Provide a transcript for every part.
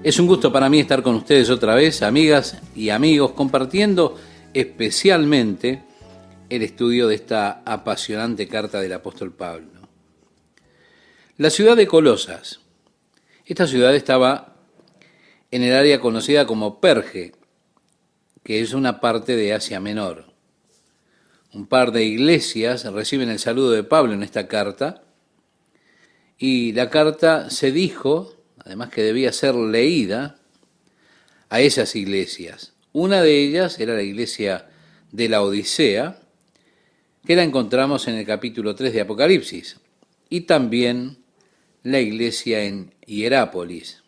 Es un gusto para mí estar con ustedes otra vez, amigas y amigos, compartiendo especialmente el estudio de esta apasionante carta del apóstol Pablo. La ciudad de Colosas. Esta ciudad estaba en el área conocida como Perge, que es una parte de Asia Menor. Un par de iglesias reciben el saludo de Pablo en esta carta, y la carta se dijo, además, que debía ser leída a esas iglesias. Una de ellas era la iglesia de la Odisea, que la encontramos en el capítulo 3 de Apocalipsis, y también la iglesia en Hierápolis.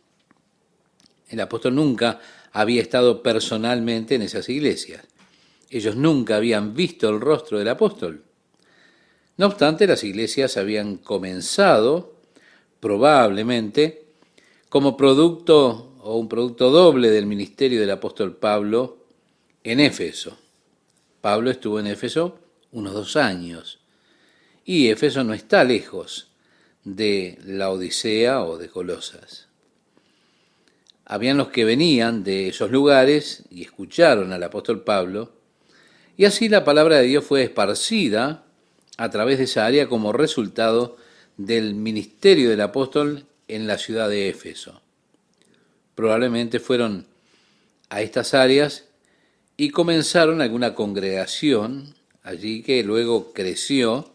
El apóstol nunca había estado personalmente en esas iglesias. Ellos nunca habían visto el rostro del apóstol. No obstante, las iglesias habían comenzado, probablemente, como producto o un producto doble del ministerio del apóstol Pablo en Éfeso. Pablo estuvo en Éfeso unos 2 años, y Éfeso no está lejos de la Odisea o de Colosas. Habían los que venían de esos lugares y escucharon al apóstol Pablo, y así la palabra de Dios fue esparcida a través de esa área como resultado del ministerio del apóstol en la ciudad de Éfeso. Probablemente fueron a estas áreas y comenzaron alguna congregación allí que luego creció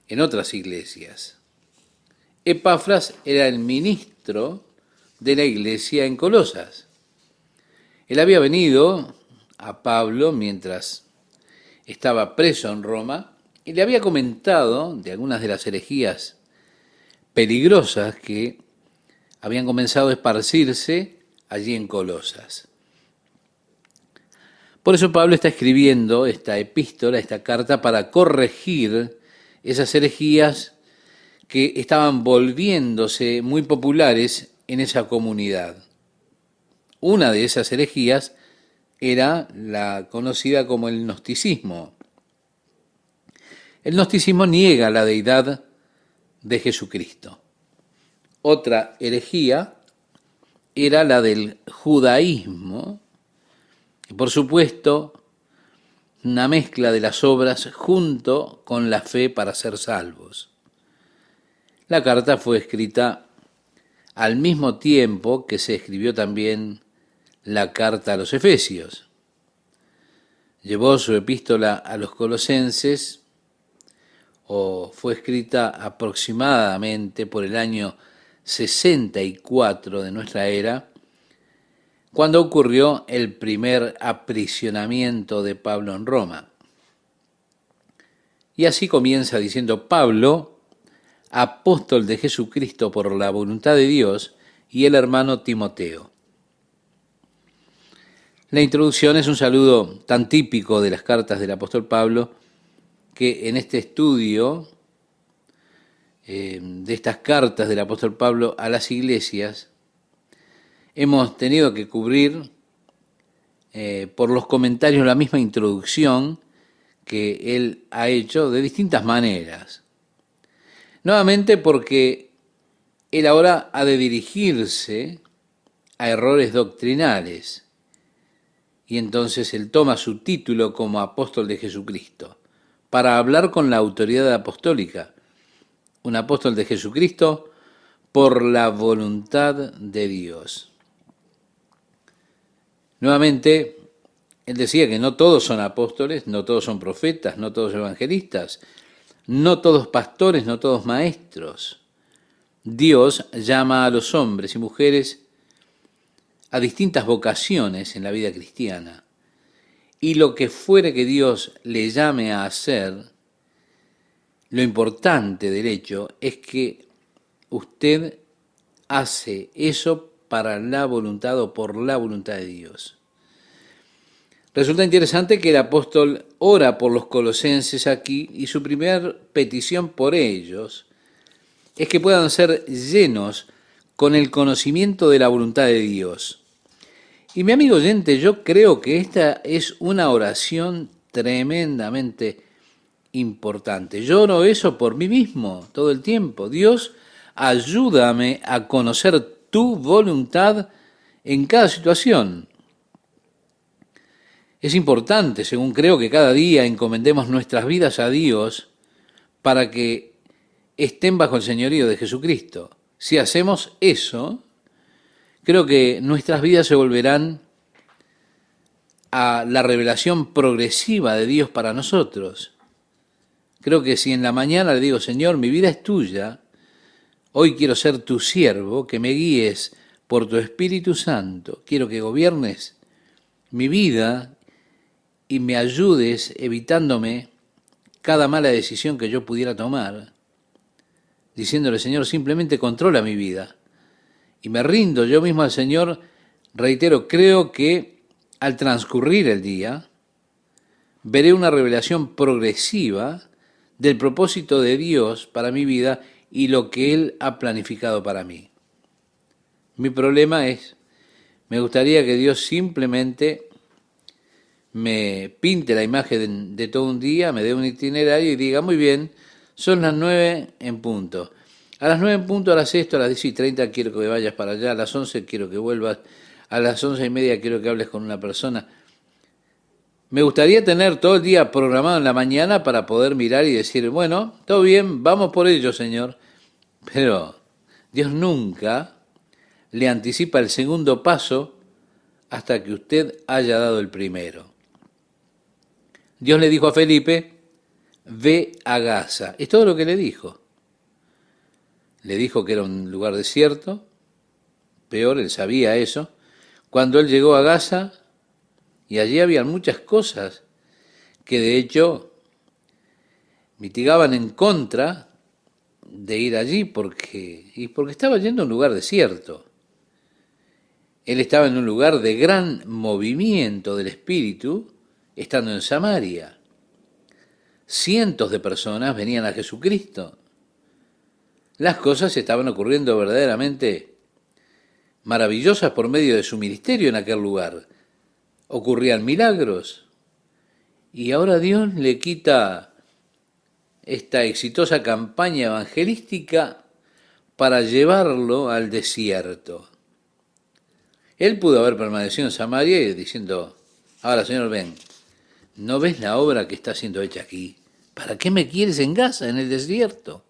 en otras iglesias. Epafras era el ministro de la iglesia en Colosas. Él había venido a Pablo mientras estaba preso en Roma y le había comentado de algunas de las herejías peligrosas que habían comenzado a esparcirse allí en Colosas. Por eso Pablo está escribiendo esta epístola, esta carta, para corregir esas herejías que estaban volviéndose muy populares en esa comunidad. Una de esas herejías era la conocida como el gnosticismo. El gnosticismo niega la deidad de Jesucristo. Otra herejía era la del judaísmo, y por supuesto una mezcla de las obras junto con la fe para ser salvos. La carta fue escrita al mismo tiempo que se escribió también la carta a los Efesios. Llevó su epístola a los Colosenses, o fue escrita aproximadamente por el año 64 de nuestra era, cuando ocurrió el primer aprisionamiento de Pablo en Roma. Y así comienza diciendo: Pablo, apóstol de Jesucristo por la voluntad de Dios, y el hermano Timoteo. La introducción es un saludo tan típico de las cartas del apóstol Pablo que en este estudio de estas cartas del apóstol Pablo a las iglesias hemos tenido que cubrir por los comentarios la misma introducción que él ha hecho de distintas maneras. Nuevamente porque él ahora ha de dirigirse a errores doctrinales, y entonces él toma su título como apóstol de Jesucristo para hablar con la autoridad apostólica, un apóstol de Jesucristo por la voluntad de Dios. Nuevamente, él decía que no todos son apóstoles, no todos son profetas, no todos evangelistas, no todos pastores, no todos maestros. Dios llama a los hombres y mujeres a distintas vocaciones en la vida cristiana. Y lo que fuere que Dios le llame a hacer, lo importante del hecho es que usted hace eso para la voluntad o por la voluntad de Dios. Resulta interesante que el apóstol ora por los colosenses aquí, y su primera petición por ellos es que puedan ser llenos con el conocimiento de la voluntad de Dios. Y mi amigo oyente, yo creo que esta es una oración tremendamente importante. Yo oro eso por mí mismo todo el tiempo. Dios, ayúdame a conocer tu voluntad en cada situación. Es importante, según creo, que cada día encomendemos nuestras vidas a Dios para que estén bajo el señorío de Jesucristo. Si hacemos eso, creo que nuestras vidas se volverán a la revelación progresiva de Dios para nosotros. Creo que si en la mañana le digo, Señor, mi vida es tuya, hoy quiero ser tu siervo, que me guíes por tu Espíritu Santo, quiero que gobiernes mi vida y me ayudes evitándome cada mala decisión que yo pudiera tomar, diciéndole, Señor, simplemente controla mi vida. Y me rindo yo mismo al Señor, reitero, creo que al transcurrir el día, veré una revelación progresiva del propósito de Dios para mi vida y lo que Él ha planificado para mí. Mi problema es, me gustaría que Dios simplemente me pinte la imagen de todo un día, me dé un itinerario y diga, muy bien, son las 9 en punto. A las 9 en punto harás esto, a las 10:30 quiero que vayas para allá, a las 11 quiero que vuelvas, a las 11:30 quiero que hables con una persona. Me gustaría tener todo el día programado en la mañana para poder mirar y decir, bueno, todo bien, vamos por ello, Señor. Pero Dios nunca le anticipa el segundo paso hasta que usted haya dado el primero. Dios le dijo a Felipe, ve a Gaza. Es todo lo que le dijo. Le dijo que era un lugar desierto, peor, él sabía eso. Cuando él llegó a Gaza, y allí había muchas cosas que de hecho mitigaban en contra de ir allí porque estaba yendo a un lugar desierto. Él estaba en un lugar de gran movimiento del espíritu, estando en Samaria. Cientos de personas venían a Jesucristo. Las cosas estaban ocurriendo verdaderamente maravillosas por medio de su ministerio en aquel lugar. Ocurrían milagros. Y ahora Dios le quita esta exitosa campaña evangelística para llevarlo al desierto. Él pudo haber permanecido en Samaria y diciendo, ahora Señor, ven, ¿no ves la obra que está siendo hecha aquí? ¿Para qué me quieres en Gaza, en el desierto?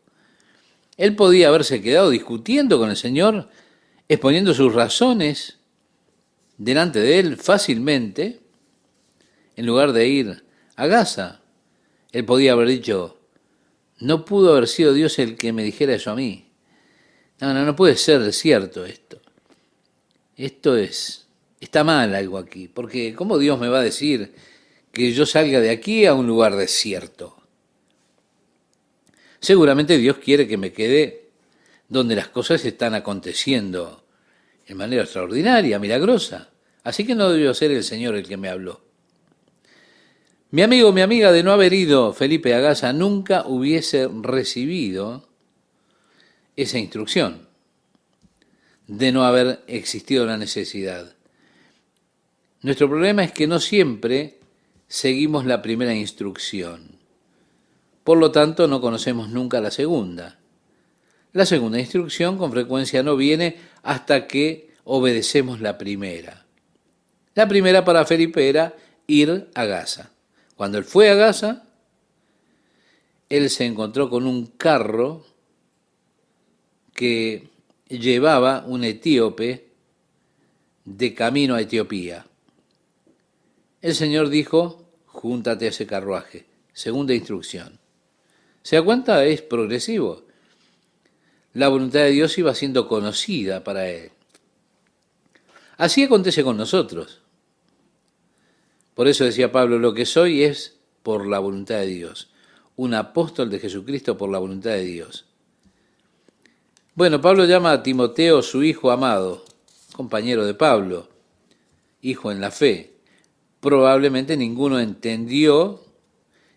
Él podía haberse quedado discutiendo con el Señor, exponiendo sus razones delante de él fácilmente, en lugar de ir a Gaza. Él podía haber dicho, no pudo haber sido Dios el que me dijera eso a mí. No puede ser cierto esto. Está mal algo aquí, porque ¿cómo Dios me va a decir que yo salga de aquí a un lugar desierto? Seguramente Dios quiere que me quede donde las cosas están aconteciendo en manera extraordinaria, milagrosa. Así que no debió ser el Señor el que me habló. Mi amigo, mi amiga, de no haber ido Felipe a Gaza, nunca hubiese recibido esa instrucción, de no haber existido la necesidad. Nuestro problema es que no siempre seguimos la primera instrucción. Por lo tanto, no conocemos nunca la segunda. La segunda instrucción con frecuencia no viene hasta que obedecemos la primera. La primera para Felipe era ir a Gaza. Cuando él fue a Gaza, él se encontró con un carro que llevaba un etíope de camino a Etiopía. El Señor dijo, júntate a ese carruaje. Segunda instrucción. ¿Se da cuenta? Es progresivo. La voluntad de Dios iba siendo conocida para él. Así acontece con nosotros. Por eso decía Pablo, lo que soy es por la voluntad de Dios. Un apóstol de Jesucristo por la voluntad de Dios. Bueno, Pablo llama a Timoteo su hijo amado, compañero de Pablo, hijo en la fe. Probablemente ninguno entendió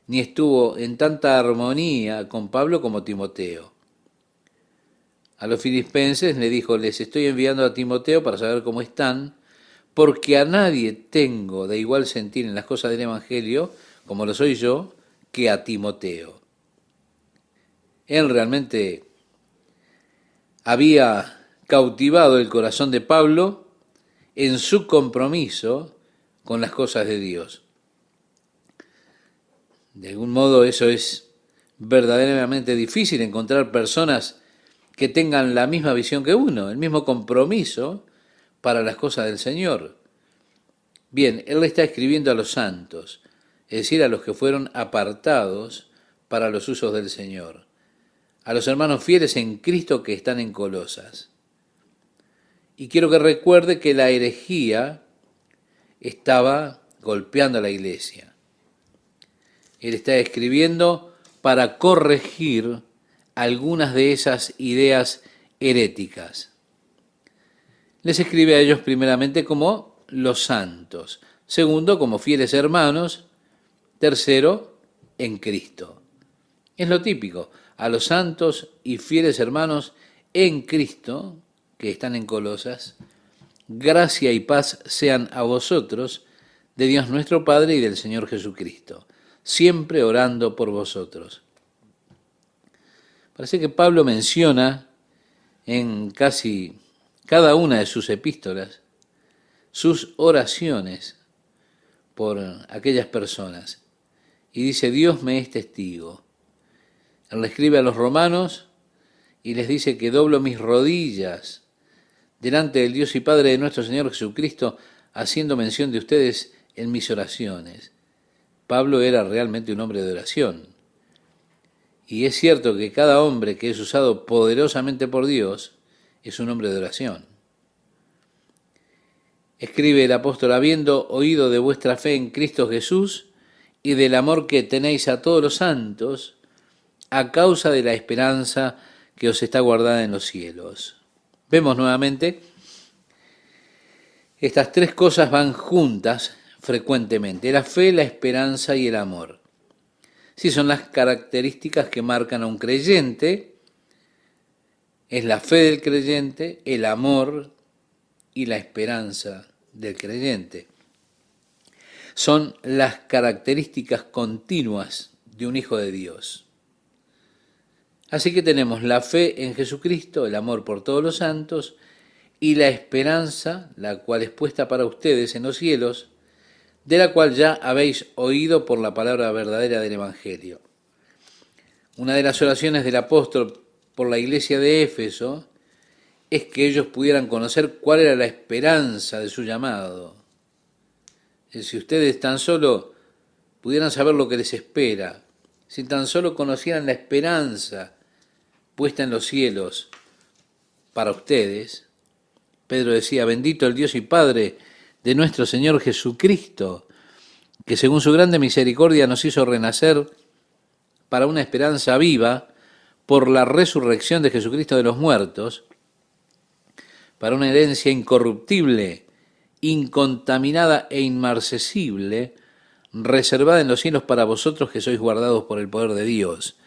ni estuvo en tanta armonía con Pablo como Timoteo. A los filipenses le dijo, les estoy enviando a Timoteo para saber cómo están, porque a nadie tengo de igual sentir en las cosas del Evangelio, como lo soy yo, que a Timoteo. Él realmente había cautivado el corazón de Pablo en su compromiso con las cosas de Dios. De algún modo eso es verdaderamente difícil, encontrar personas que tengan la misma visión que uno, el mismo compromiso para las cosas del Señor. Bien, él le está escribiendo a los santos, es decir, a los que fueron apartados para los usos del Señor, a los hermanos fieles en Cristo que están en Colosas. Y quiero que recuerde que la herejía estaba golpeando a la iglesia. Él está escribiendo para corregir algunas de esas ideas heréticas. Les escribe a ellos primeramente como los santos, segundo como fieles hermanos, tercero en Cristo. Es lo típico, a los santos y fieles hermanos en Cristo, que están en Colosas, gracia y paz sean a vosotros, de Dios nuestro Padre y del Señor Jesucristo, siempre orando por vosotros. Parece que Pablo menciona en casi cada una de sus epístolas sus oraciones por aquellas personas. Y dice, Dios me es testigo. Él le escribe a los romanos y les dice que doblo mis rodillas delante del Dios y Padre de nuestro Señor Jesucristo, haciendo mención de ustedes en mis oraciones. Pablo era realmente un hombre de oración. Y es cierto que cada hombre que es usado poderosamente por Dios es un hombre de oración. Escribe el apóstol, habiendo oído de vuestra fe en Cristo Jesús y del amor que tenéis a todos los santos, a causa de la esperanza que os está guardada en los cielos. Vemos nuevamente, estas tres cosas van juntas frecuentemente, la fe, la esperanza y el amor. Sí, son las características que marcan a un creyente, es la fe del creyente, el amor y la esperanza del creyente. Son las características continuas de un hijo de Dios. Así que tenemos la fe en Jesucristo, el amor por todos los santos y la esperanza, la cual es puesta para ustedes en los cielos, de la cual ya habéis oído por la palabra verdadera del Evangelio. Una de las oraciones del apóstol por la iglesia de Éfeso es que ellos pudieran conocer cuál era la esperanza de su llamado. Si ustedes tan solo pudieran saber lo que les espera, si tan solo conocieran la esperanza puesta en los cielos para ustedes, Pedro decía, bendito el Dios y Padre de nuestro Señor Jesucristo, que según su grande misericordia nos hizo renacer para una esperanza viva por la resurrección de Jesucristo de los muertos, para una herencia incorruptible, incontaminada e inmarcesible, reservada en los cielos para vosotros que sois guardados por el poder de Dios.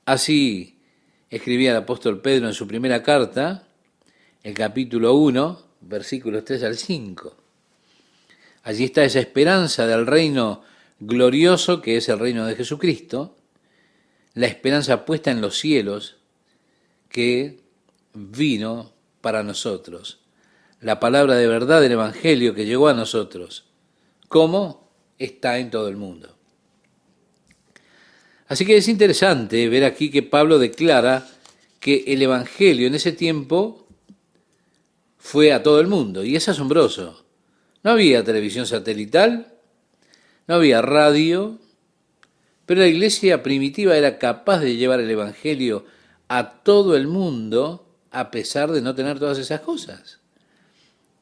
Así escribía el apóstol Pedro en su primera carta, el capítulo 1, versículos 3 al 5. Allí está esa esperanza del reino glorioso que es el reino de Jesucristo, la esperanza puesta en los cielos que vino para nosotros, la palabra de verdad del Evangelio que llegó a nosotros, como está en todo el mundo. Así que es interesante ver aquí que Pablo declara que el Evangelio en ese tiempo fue a todo el mundo, y es asombroso. No había televisión satelital, no había radio, pero la iglesia primitiva era capaz de llevar el Evangelio a todo el mundo a pesar de no tener todas esas cosas.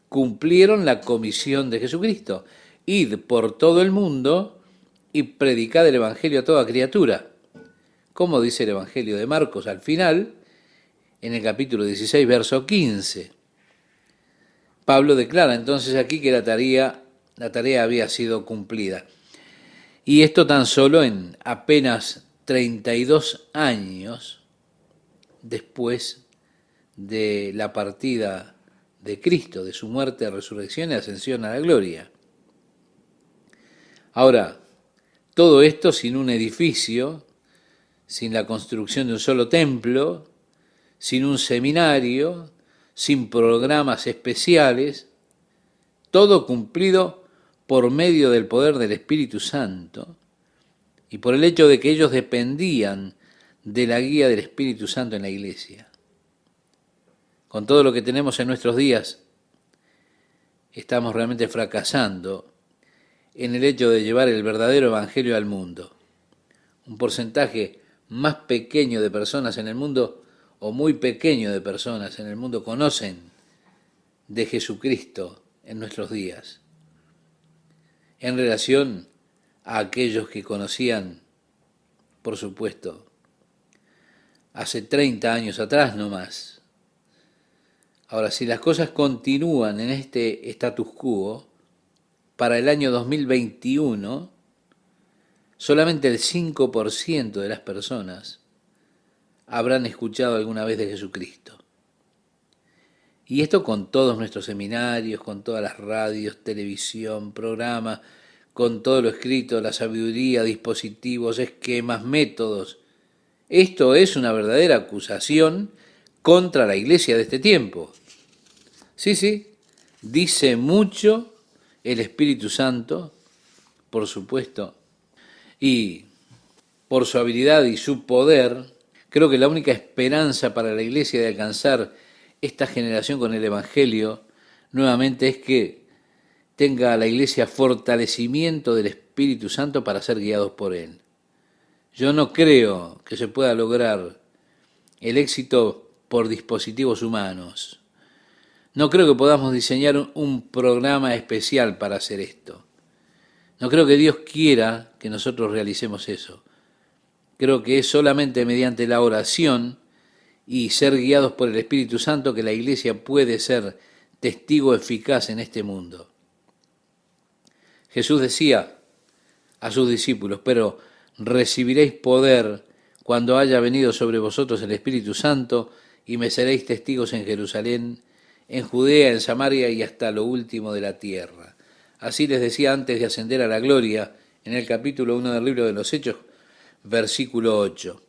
Cumplieron la comisión de Jesucristo, id por todo el mundo y predicad el Evangelio a toda criatura. Como dice el Evangelio de Marcos al final, en el capítulo 16, verso 15. Pablo declara entonces aquí que la tarea había sido cumplida. Y esto tan solo en apenas 32 años después de la partida de Cristo, de su muerte, resurrección y ascensión a la gloria. Ahora, todo esto sin un edificio, sin la construcción de un solo templo, sin un seminario, sin programas especiales, todo cumplido por medio del poder del Espíritu Santo y por el hecho de que ellos dependían de la guía del Espíritu Santo en la iglesia. Con todo lo que tenemos en nuestros días, estamos realmente fracasando en el hecho de llevar el verdadero evangelio al mundo. Un porcentaje más pequeño de personas en el mundo, o muy pequeño de personas en el mundo, conocen de Jesucristo en nuestros días, en relación a aquellos que conocían, por supuesto, hace 30 años atrás no más. Ahora, si las cosas continúan en este status quo, para el año 2021, solamente el 5% de las personas habrán escuchado alguna vez de Jesucristo. Y esto con todos nuestros seminarios, con todas las radios, televisión, programas, con todo lo escrito, la sabiduría, dispositivos, esquemas, métodos. Esto es una verdadera acusación contra la iglesia de este tiempo. Sí, dice mucho el Espíritu Santo, por supuesto, y por su habilidad y su poder, creo que la única esperanza para la iglesia de alcanzar esta generación con el Evangelio, nuevamente, es que tenga la iglesia fortalecimiento del Espíritu Santo para ser guiados por Él. Yo no creo que se pueda lograr el éxito por dispositivos humanos. No creo que podamos diseñar un programa especial para hacer esto. No creo que Dios quiera que nosotros realicemos eso. Creo que es solamente mediante la oración y ser guiados por el Espíritu Santo que la iglesia puede ser testigo eficaz en este mundo. Jesús decía a sus discípulos: pero recibiréis poder cuando haya venido sobre vosotros el Espíritu Santo, y me seréis testigos en Jerusalén, en Judea, en Samaria y hasta lo último de la tierra. Así les decía antes de ascender a la gloria, en el capítulo 1 del libro de los Hechos, versículo 8.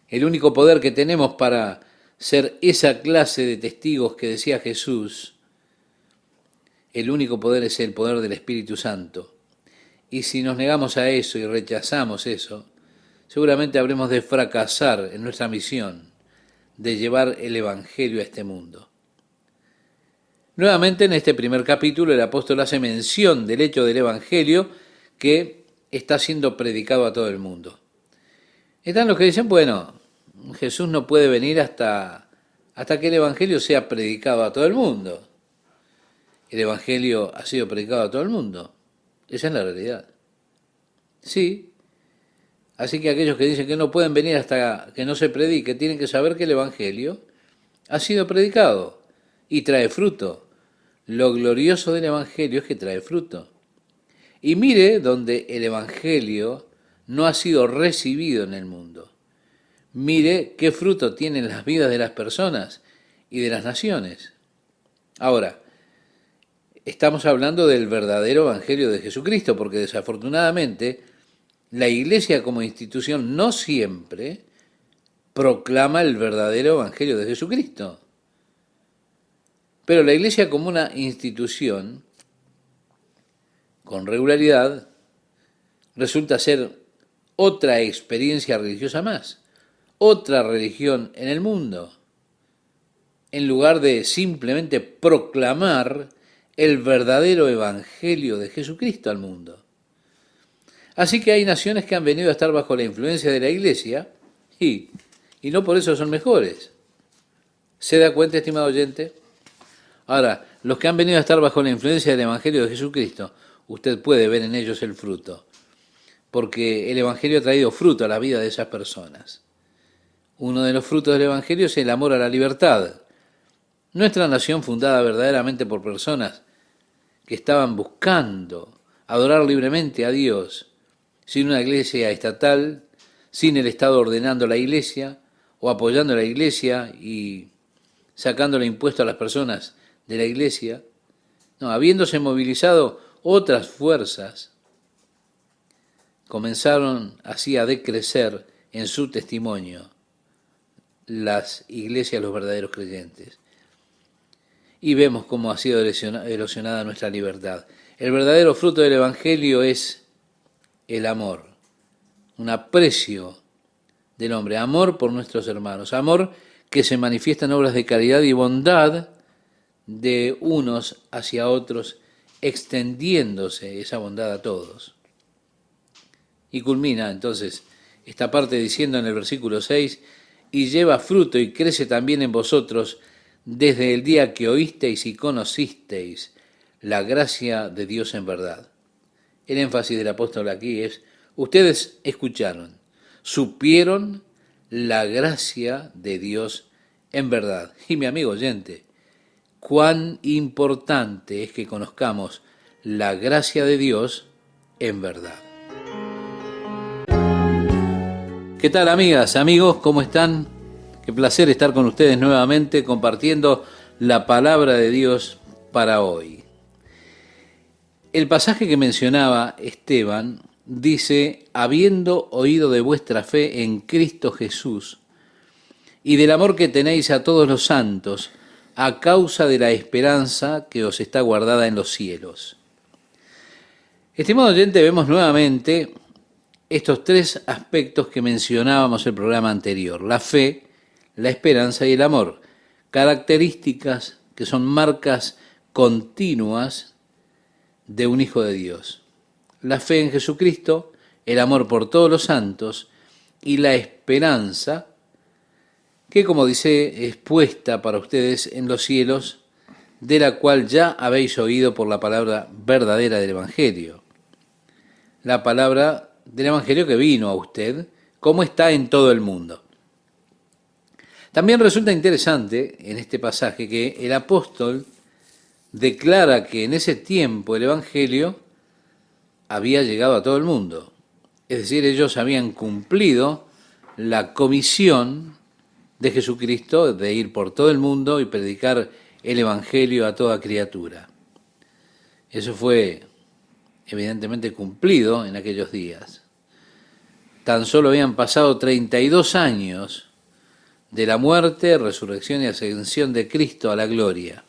El único poder que tenemos para ser esa clase de testigos que decía Jesús, el único poder es el poder del Espíritu Santo. Y si nos negamos a eso y rechazamos eso, seguramente habremos de fracasar en nuestra misión de llevar el Evangelio a este mundo. Nuevamente, en este primer capítulo, el apóstol hace mención del hecho del Evangelio que está siendo predicado a todo el mundo. Están los que dicen: bueno, Jesús no puede venir hasta que el Evangelio sea predicado a todo el mundo. El Evangelio ha sido predicado a todo el mundo. Esa es la realidad. Sí. Así que aquellos que dicen que no pueden venir hasta que no se predique, tienen que saber que el Evangelio ha sido predicado y trae fruto. Lo glorioso del Evangelio es que trae fruto. Y mire donde el Evangelio no ha sido recibido en el mundo. Mire qué fruto tienen las vidas de las personas y de las naciones. Ahora, estamos hablando del verdadero Evangelio de Jesucristo, porque desafortunadamente la iglesia como institución no siempre proclama el verdadero Evangelio de Jesucristo. Pero la iglesia como una institución, con regularidad, resulta ser otra experiencia religiosa más, otra religión en el mundo, en lugar de simplemente proclamar el verdadero Evangelio de Jesucristo al mundo. Así que hay naciones que han venido a estar bajo la influencia de la iglesia y no por eso son mejores. ¿Se da cuenta, estimado oyente? Ahora, los que han venido a estar bajo la influencia del Evangelio de Jesucristo, usted puede ver en ellos el fruto, porque el Evangelio ha traído fruto a la vida de esas personas. Uno de los frutos del Evangelio es el amor a la libertad. Nuestra nación, fundada verdaderamente por personas que estaban buscando adorar libremente a Dios, sin una iglesia estatal, sin el Estado ordenando la iglesia o apoyando la iglesia y sacándole impuestos a las personas de la iglesia, no, habiéndose movilizado otras fuerzas, comenzaron así a decrecer en su testimonio las iglesias, los verdaderos creyentes. y vemos cómo ha sido erosionada nuestra libertad. El verdadero fruto del Evangelio es el amor, un aprecio del hombre, amor por nuestros hermanos, amor que se manifiesta en obras de caridad y bondad de unos hacia otros, extendiéndose esa bondad a todos. Y culmina entonces esta parte diciendo en el versículo 6, y lleva fruto y crece también en vosotros desde el día que oísteis y conocisteis la gracia de Dios en verdad. El énfasis del apóstol aquí es, ustedes escucharon, supieron la gracia de Dios en verdad. Y mi amigo oyente, cuán importante es que conozcamos la gracia de Dios en verdad. ¿Qué tal, amigas, amigos? ¿Cómo están? Qué placer estar con ustedes nuevamente compartiendo la palabra de Dios para hoy. El pasaje que mencionaba Esteban dice, habiendo oído de vuestra fe en Cristo Jesús y del amor que tenéis a todos los santos, a causa de la esperanza que os está guardada en los cielos. Estimado oyente, vemos nuevamente estos tres aspectos que mencionábamos en el programa anterior, la fe, la esperanza y el amor, características que son marcas continuas de un hijo de Dios. La fe en Jesucristo, el amor por todos los santos y la esperanza que, como dice, es puesta para ustedes en los cielos, de la cual ya habéis oído por la palabra verdadera del Evangelio. La palabra del Evangelio que vino a usted, como está en todo el mundo. También resulta interesante en este pasaje que el apóstol declara que en ese tiempo el Evangelio había llegado a todo el mundo. Es decir, ellos habían cumplido la comisión de Jesucristo de ir por todo el mundo y predicar el Evangelio a toda criatura. Eso fue evidentemente cumplido en aquellos días. Tan solo habían pasado 32 años de la muerte, resurrección y ascensión de Cristo a la gloria.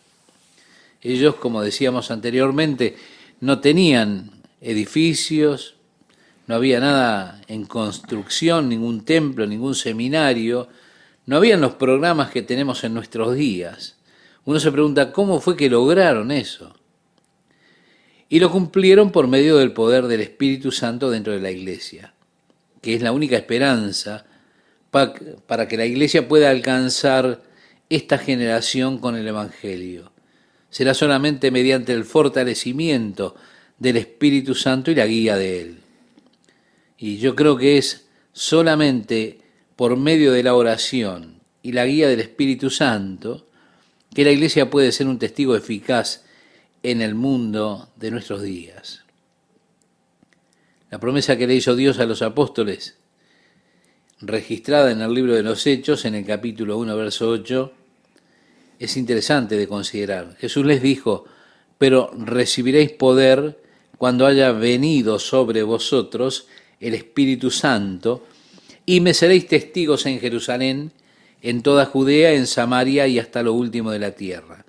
Ellos, como decíamos anteriormente, no tenían edificios, no había nada en construcción, ningún templo, ningún seminario, no habían los programas que tenemos en nuestros días. Uno se pregunta, ¿cómo fue que lograron eso? Y lo cumplieron por medio del poder del Espíritu Santo dentro de la iglesia, que es la única esperanza para que la iglesia pueda alcanzar esta generación con el Evangelio. Será solamente mediante el fortalecimiento del Espíritu Santo y la guía de él. Y yo creo que es solamente por medio de la oración y la guía del Espíritu Santo que la iglesia puede ser un testigo eficaz en el mundo de nuestros días. La promesa que le hizo Dios a los apóstoles, registrada en el libro de los Hechos, en el capítulo 1, verso 8, es interesante de considerar. Jesús les dijo, pero recibiréis poder cuando haya venido sobre vosotros el Espíritu Santo, y me seréis testigos en Jerusalén, en toda Judea, en Samaria y hasta lo último de la tierra.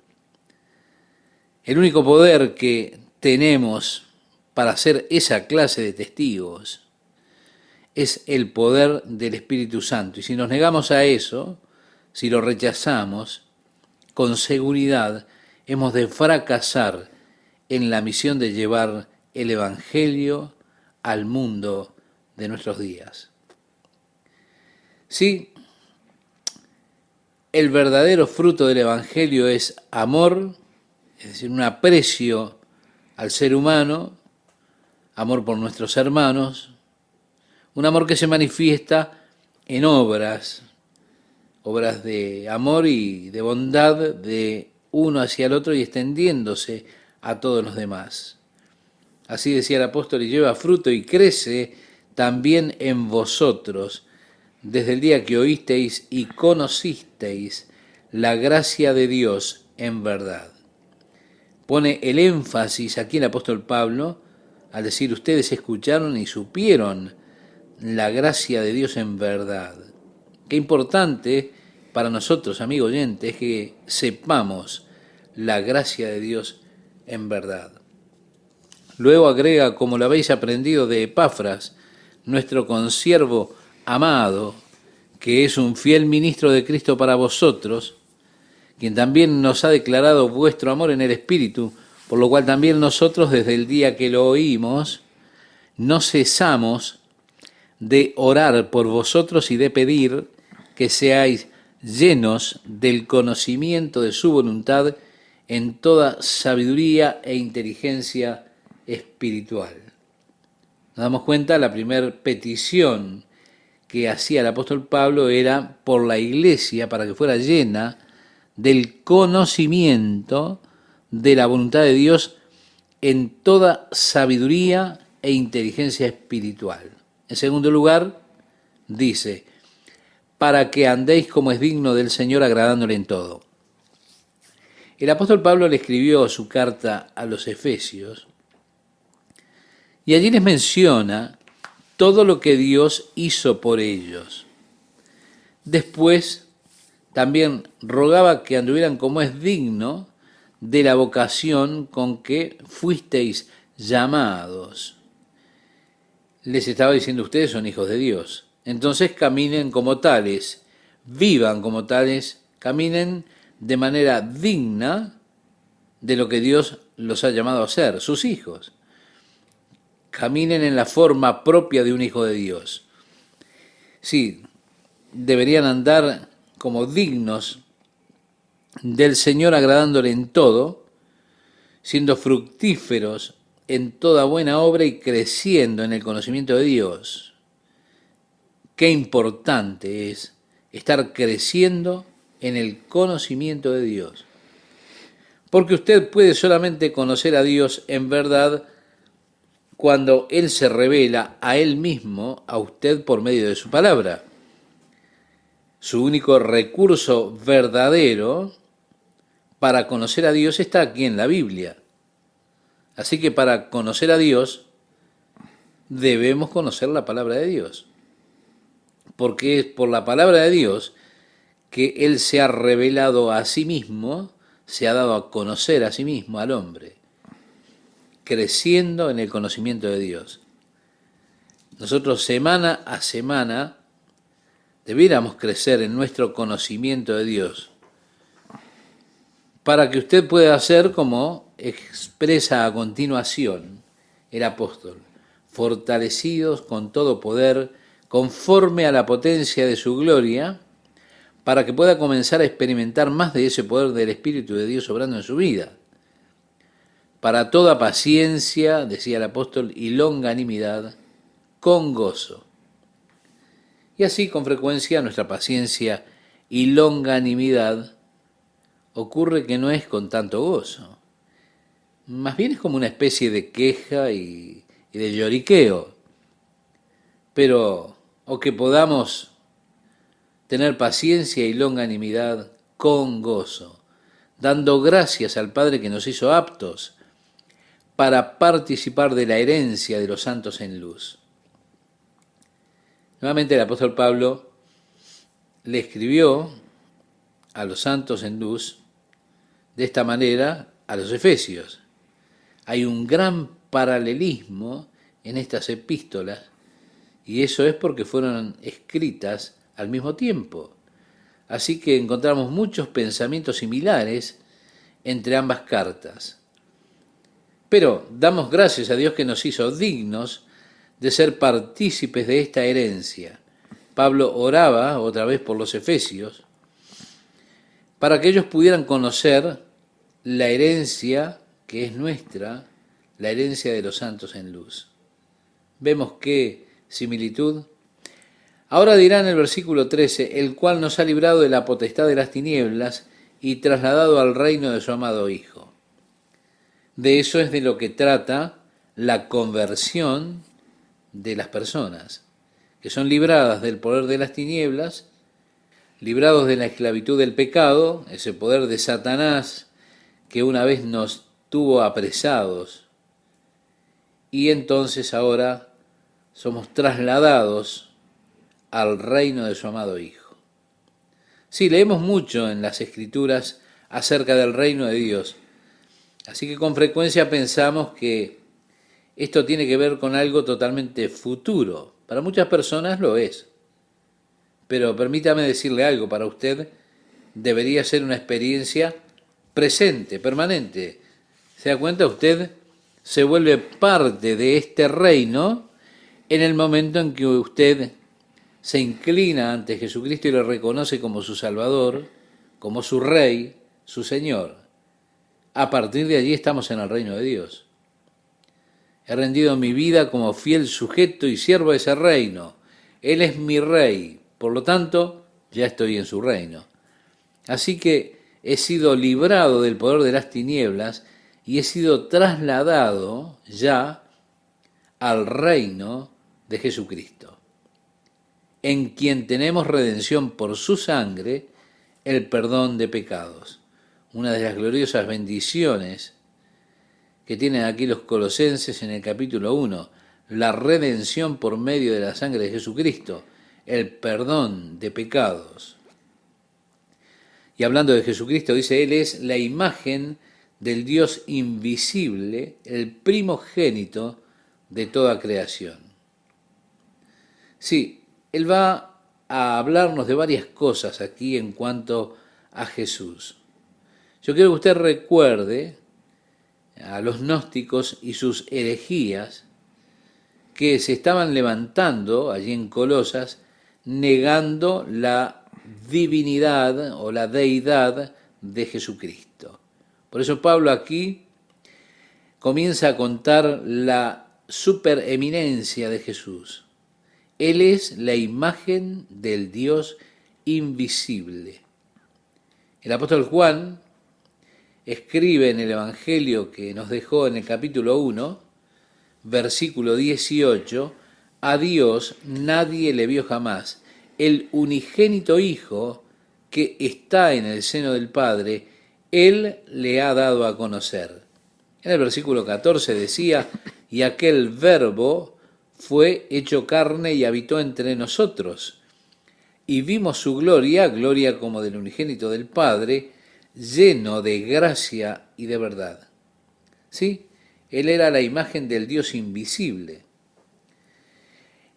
El único poder que tenemos para ser esa clase de testigos es el poder del Espíritu Santo. Y si nos negamos a eso, si lo rechazamos, con seguridad hemos de fracasar en la misión de llevar el Evangelio al mundo de nuestros días. Sí, el verdadero fruto del Evangelio es amor, es decir, un aprecio al ser humano, amor por nuestros hermanos, un amor que se manifiesta en obras de amor y de bondad de uno hacia el otro y extendiéndose a todos los demás. Así decía el apóstol, y lleva fruto y crece también en vosotros, desde el día que oísteis y conocisteis la gracia de Dios en verdad. Pone el énfasis aquí el apóstol Pablo al decir, ustedes escucharon y supieron la gracia de Dios en verdad. Qué importante para nosotros, amigo oyente, es que sepamos la gracia de Dios en verdad. Luego agrega, como lo habéis aprendido de Epafras, nuestro consiervo amado, que es un fiel ministro de Cristo para vosotros, quien también nos ha declarado vuestro amor en el Espíritu, por lo cual también nosotros desde el día que lo oímos, no cesamos de orar por vosotros y de pedir que seáis llenos del conocimiento de su voluntad en toda sabiduría e inteligencia espiritual. Nos damos cuenta, la primera petición que hacía el apóstol Pablo era por la iglesia, para que fuera llena del conocimiento de la voluntad de Dios en toda sabiduría e inteligencia espiritual. En segundo lugar, dice, para que andéis como es digno del Señor, agradándole en todo. El apóstol Pablo le escribió su carta a los Efesios y allí les menciona todo lo que Dios hizo por ellos. Después también rogaba que anduvieran como es digno de la vocación con que fuisteis llamados. Les estaba diciendo, ustedes son hijos de Dios. Entonces caminen como tales, vivan como tales, caminen de manera digna de lo que Dios los ha llamado a ser, sus hijos. Caminen en la forma propia de un hijo de Dios. Sí, deberían andar como dignos del Señor, agradándole en todo, siendo fructíferos en toda buena obra y creciendo en el conocimiento de Dios. Qué importante es estar creciendo en el conocimiento de Dios. Porque usted puede solamente conocer a Dios en verdad cuando Él se revela a Él mismo, a usted por medio de su palabra. Su único recurso verdadero para conocer a Dios está aquí en la Biblia. Así que para conocer a Dios debemos conocer la palabra de Dios. Porque es por la palabra de Dios que Él se ha revelado a sí mismo, se ha dado a conocer a sí mismo al hombre, creciendo en el conocimiento de Dios. Nosotros semana a semana debiéramos crecer en nuestro conocimiento de Dios, para que usted pueda hacer como expresa a continuación el apóstol, fortalecidos con todo poder, conforme a la potencia de su gloria, para que pueda comenzar a experimentar más de ese poder del Espíritu de Dios obrando en su vida. Para toda paciencia, decía el apóstol, y longanimidad, con gozo. Y así con frecuencia nuestra paciencia y longanimidad ocurre que no es con tanto gozo. Más bien es como una especie de queja y de lloriqueo. Pero, o que podamos tener paciencia y longanimidad con gozo, dando gracias al Padre que nos hizo aptos para participar de la herencia de los santos en luz. Nuevamente el apóstol Pablo le escribió a los santos en luz de esta manera a los Efesios. Hay un gran paralelismo en estas epístolas y eso es porque fueron escritas al mismo tiempo. Así que encontramos muchos pensamientos similares entre ambas cartas. Pero damos gracias a Dios que nos hizo dignos de ser partícipes de esta herencia. Pablo oraba otra vez por los Efesios para que ellos pudieran conocer la herencia que es nuestra, la herencia de los santos en luz. Vemos qué similitud. Ahora dirá en el versículo 13, el cual nos ha librado de la potestad de las tinieblas y trasladado al reino de su amado Hijo. De eso es de lo que trata la conversión de las personas, que son libradas del poder de las tinieblas, librados de la esclavitud del pecado, ese poder de Satanás que una vez nos tuvo apresados, y entonces ahora somos trasladados al reino de su amado Hijo. Sí, leemos mucho en las Escrituras acerca del reino de Dios. Así que con frecuencia pensamos que esto tiene que ver con algo totalmente futuro. Para muchas personas lo es. Pero permítame decirle algo, para usted debería ser una experiencia presente, permanente. ¿Se da cuenta? Usted se vuelve parte de este reino en el momento en que usted se inclina ante Jesucristo y lo reconoce como su Salvador, como su Rey, su Señor. A partir de allí estamos en el reino de Dios. He rendido mi vida como fiel sujeto y siervo de ese reino. Él es mi Rey, por lo tanto, ya estoy en su reino. Así que he sido librado del poder de las tinieblas y he sido trasladado ya al reino de Jesucristo, en quien tenemos redención por su sangre, el perdón de pecados. Una de las gloriosas bendiciones que tienen aquí los colosenses en el capítulo 1, la redención por medio de la sangre de Jesucristo, el perdón de pecados. Y hablando de Jesucristo, dice, Él es la imagen del Dios invisible, el primogénito de toda creación. Sí, Él va a hablarnos de varias cosas aquí en cuanto a Jesús. Yo quiero que usted recuerde a los gnósticos y sus herejías que se estaban levantando allí en Colosas, negando la divinidad o la deidad de Jesucristo. Por eso Pablo aquí comienza a contar la supereminencia de Jesús. Él es la imagen del Dios invisible. El apóstol Juan escribe en el Evangelio que nos dejó en el capítulo 1, versículo 18, a Dios nadie le vio jamás. El unigénito Hijo que está en el seno del Padre, Él le ha dado a conocer. En el versículo 14 decía, y aquel Verbo fue hecho carne y habitó entre nosotros, y vimos su gloria, gloria como del unigénito del Padre, lleno de gracia y de verdad. ¿Sí? Él era la imagen del Dios invisible.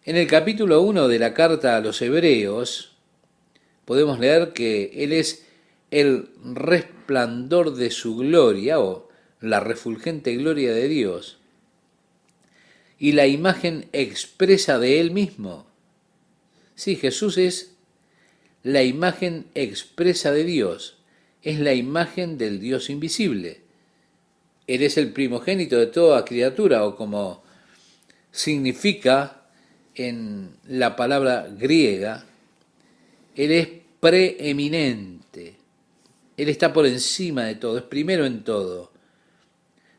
En el capítulo 1 de la carta a los Hebreos, podemos leer que Él es el resplandor de su gloria, o la refulgente gloria de Dios, y la imagen expresa de Él mismo. Sí, Jesús es la imagen expresa de Dios, es la imagen del Dios invisible. Él es el primogénito de toda criatura, o como significa en la palabra griega, Él es preeminente. Él está por encima de todo, es primero en todo.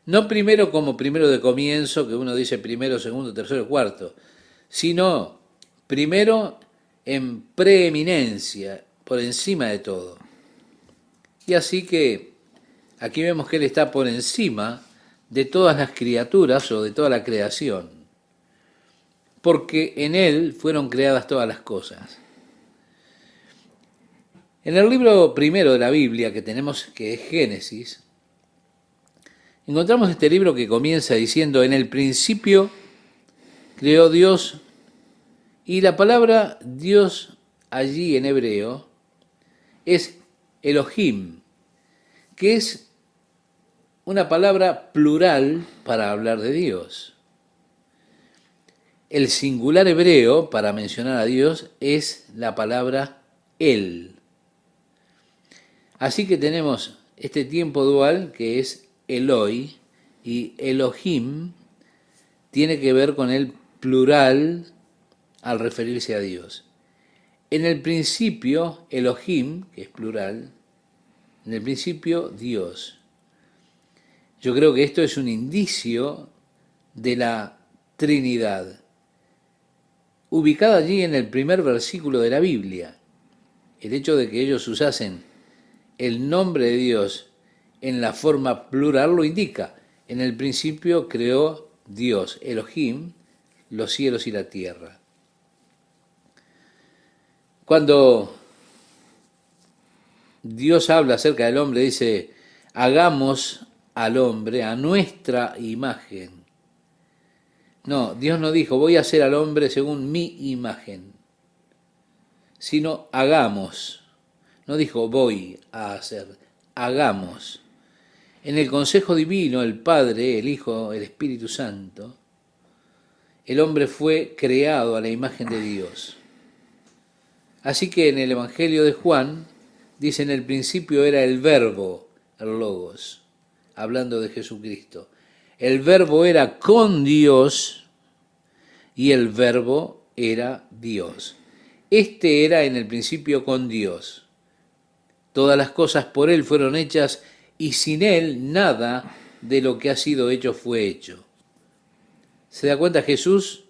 No primero como primero de comienzo, que uno dice primero, segundo, tercero, cuarto, sino primero en preeminencia, por encima de todo. Y así que aquí vemos que Él está por encima de todas las criaturas o de toda la creación, porque en Él fueron creadas todas las cosas. En el libro primero de la Biblia que tenemos, que es Génesis, encontramos este libro que comienza diciendo, en el principio creó Dios, y la palabra Dios allí en hebreo es Elohim, que es una palabra plural para hablar de Dios. El singular hebreo para mencionar a Dios es la palabra El. Así que tenemos este tiempo dual que es Eloi, y Elohim tiene que ver con el plural al referirse a Dios. En el principio, Elohim, que es plural, en el principio Dios. Yo creo que esto es un indicio de la Trinidad, ubicada allí en el primer versículo de la Biblia. El hecho de que ellos usasen el nombre de Dios en la forma plural lo indica. En el principio creó Dios, Elohim, los cielos y la tierra. Cuando Dios habla acerca del hombre, dice, hagamos al hombre a nuestra imagen. No, Dios no dijo, voy a hacer al hombre según mi imagen, sino hagamos. No dijo, voy a hacer, hagamos. En el consejo divino, el Padre, el Hijo, el Espíritu Santo, el hombre fue creado a la imagen de Dios. Así que en el Evangelio de Juan, dice, en el principio era el Verbo, el Logos, hablando de Jesucristo. El Verbo era con Dios y el Verbo era Dios. Este era en el principio con Dios. Todas las cosas por Él fueron hechas y sin Él nada de lo que ha sido hecho fue hecho. ¿Se da cuenta Jesús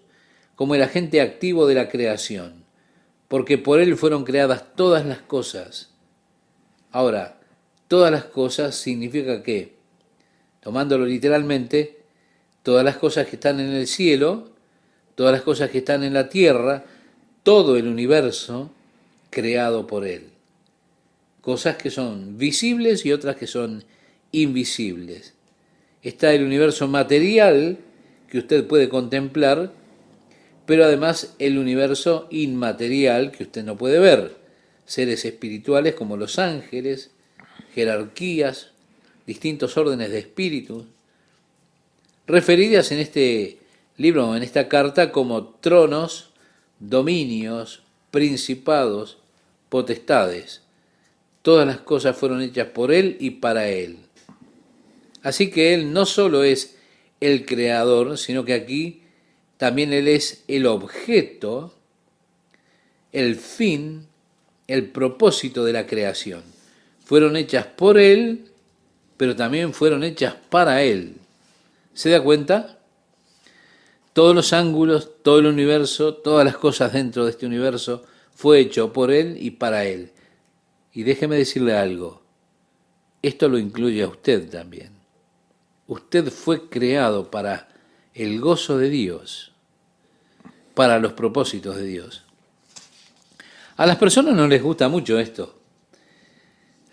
como el agente activo de la creación? Porque por Él fueron creadas todas las cosas. Ahora, todas las cosas significa que, tomándolo literalmente, todas las cosas que están en el cielo, todas las cosas que están en la tierra, todo el universo creado por Él. Cosas que son visibles y otras que son invisibles. Está el universo material que usted puede contemplar, pero además el universo inmaterial que usted no puede ver. Seres espirituales como los ángeles, jerarquías, distintos órdenes de espíritus, referidas en este libro, en esta carta, como tronos, dominios, principados, potestades. Todas las cosas fueron hechas por Él y para Él. Así que Él no solo es el creador, sino que aquí también Él es el objeto, el fin, el propósito de la creación. Fueron hechas por Él, pero también fueron hechas para Él. ¿Se da cuenta? Todos los ángulos, todo el universo, todas las cosas dentro de este universo fue hecho por Él y para Él. Y déjeme decirle algo, esto lo incluye a usted también. Usted fue creado para el gozo de Dios, para los propósitos de Dios. A las personas no les gusta mucho esto.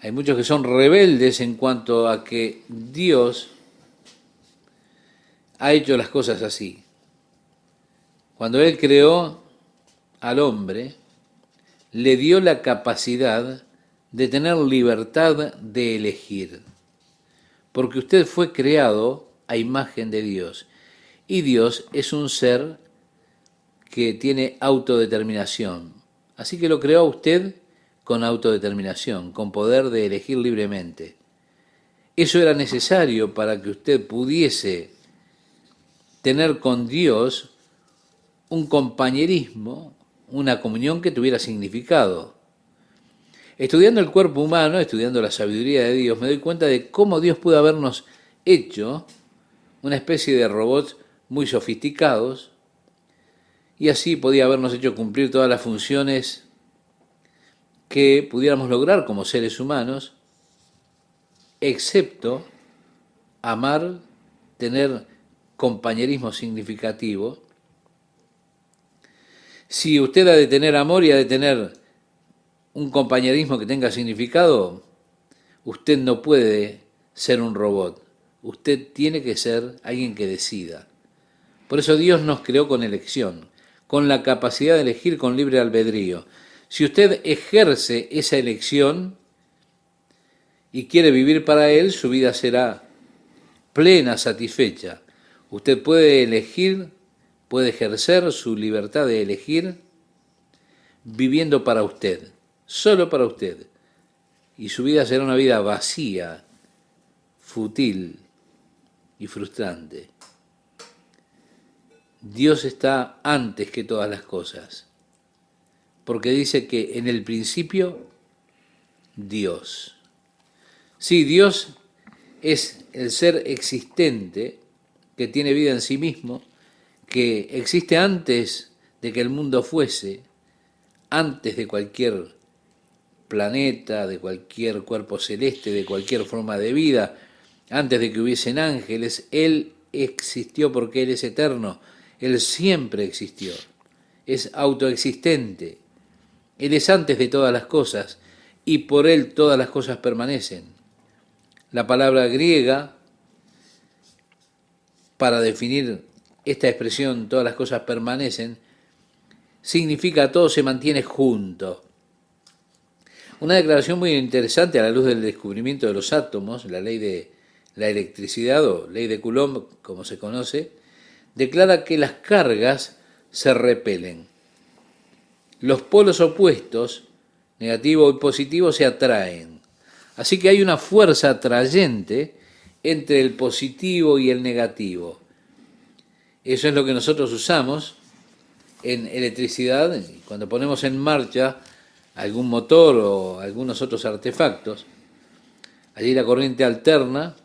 Hay muchos que son rebeldes en cuanto a que Dios ha hecho las cosas así. Cuando Él creó al hombre, le dio la capacidad de tener libertad de elegir, porque usted fue creado a imagen de Dios, y Dios es un ser que tiene autodeterminación. Así que lo creó a usted con autodeterminación, con poder de elegir libremente. Eso era necesario para que usted pudiese tener con Dios un compañerismo, una comunión que tuviera significado. Estudiando el cuerpo humano, estudiando la sabiduría de Dios, me doy cuenta de cómo Dios pudo habernos hecho una especie de robots muy sofisticados, y así podía habernos hecho cumplir todas las funciones que pudiéramos lograr como seres humanos, excepto amar, tener compañerismo significativo. Si usted ha de tener amor y ha de tener un compañerismo que tenga significado, usted no puede ser un robot. Usted tiene que ser alguien que decida. Por eso Dios nos creó con elección, con la capacidad de elegir con libre albedrío. Si usted ejerce esa elección y quiere vivir para Él, su vida será plena, satisfecha. Usted puede elegir, puede ejercer su libertad de elegir viviendo para usted, solo para usted. Y su vida será una vida vacía, fútil y frustrante. Dios está antes que todas las cosas, porque dice que en el principio Dios. Sí, Dios es el ser existente que tiene vida en sí mismo, que existe antes de que el mundo fuese, antes de cualquier planeta, de cualquier cuerpo celeste, de cualquier forma de vida, antes de que hubiesen ángeles. Él existió porque Él es eterno. Él siempre existió. Es autoexistente. Él es antes de todas las cosas. y por Él todas las cosas permanecen. La palabra griega para definir esta expresión, todas las cosas permanecen, significa todo se mantiene junto. Una declaración muy interesante a la luz del descubrimiento de los átomos, la ley de la electricidad o ley de Coulomb, como se conoce, declara que las cargas se repelen. Los polos opuestos, negativo y positivo, se atraen. Así que hay una fuerza atrayente entre el positivo y el negativo. Eso es lo que nosotros usamos en electricidad, cuando ponemos en marcha algún motor o algunos otros artefactos. Allí la corriente alterna.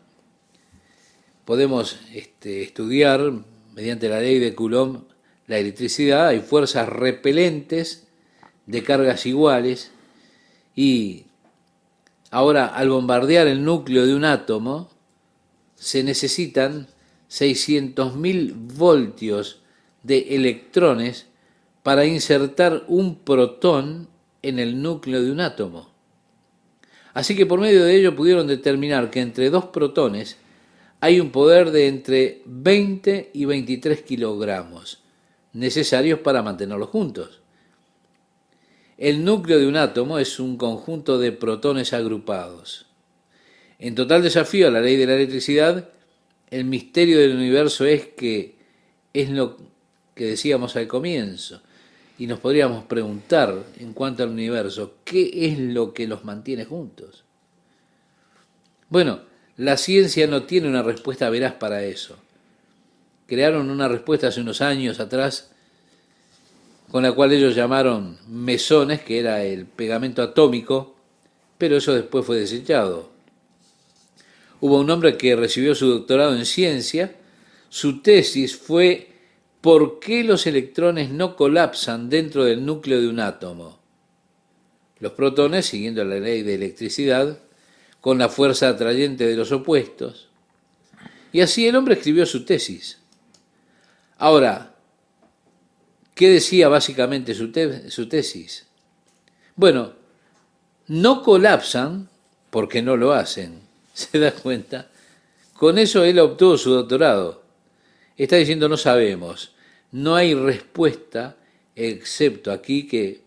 Podemos estudiar, mediante la ley de Coulomb, la electricidad. Hay fuerzas repelentes de cargas iguales y ahora al bombardear el núcleo de un átomo se necesitan 600.000 voltios de electrones para insertar un protón en el núcleo de un átomo. Así que por medio de ello pudieron determinar que entre dos protones hay un poder de entre 20 y 23 kilogramos, necesarios para mantenerlos juntos. El núcleo de un átomo es un conjunto de protones agrupados. En total desafío a la ley de la electricidad, el misterio del universo es lo que decíamos al comienzo, y nos podríamos preguntar en cuanto al universo, ¿qué es lo que los mantiene juntos? Bueno, la ciencia no tiene una respuesta veraz para eso. Crearon una respuesta hace unos años atrás, con la cual ellos llamaron mesones, que era el pegamento atómico, pero eso después fue desechado. Hubo un hombre que recibió su doctorado en ciencia, su tesis fue ¿por qué los electrones no colapsan dentro del núcleo de un átomo? Los protones, siguiendo la ley de electricidad, con la fuerza atrayente de los opuestos. Y así el hombre escribió su tesis. Ahora, ¿qué decía básicamente su tesis? Bueno, no colapsan porque no lo hacen. ¿Se da cuenta? Con eso él obtuvo su doctorado. Está diciendo no sabemos. No hay respuesta excepto aquí que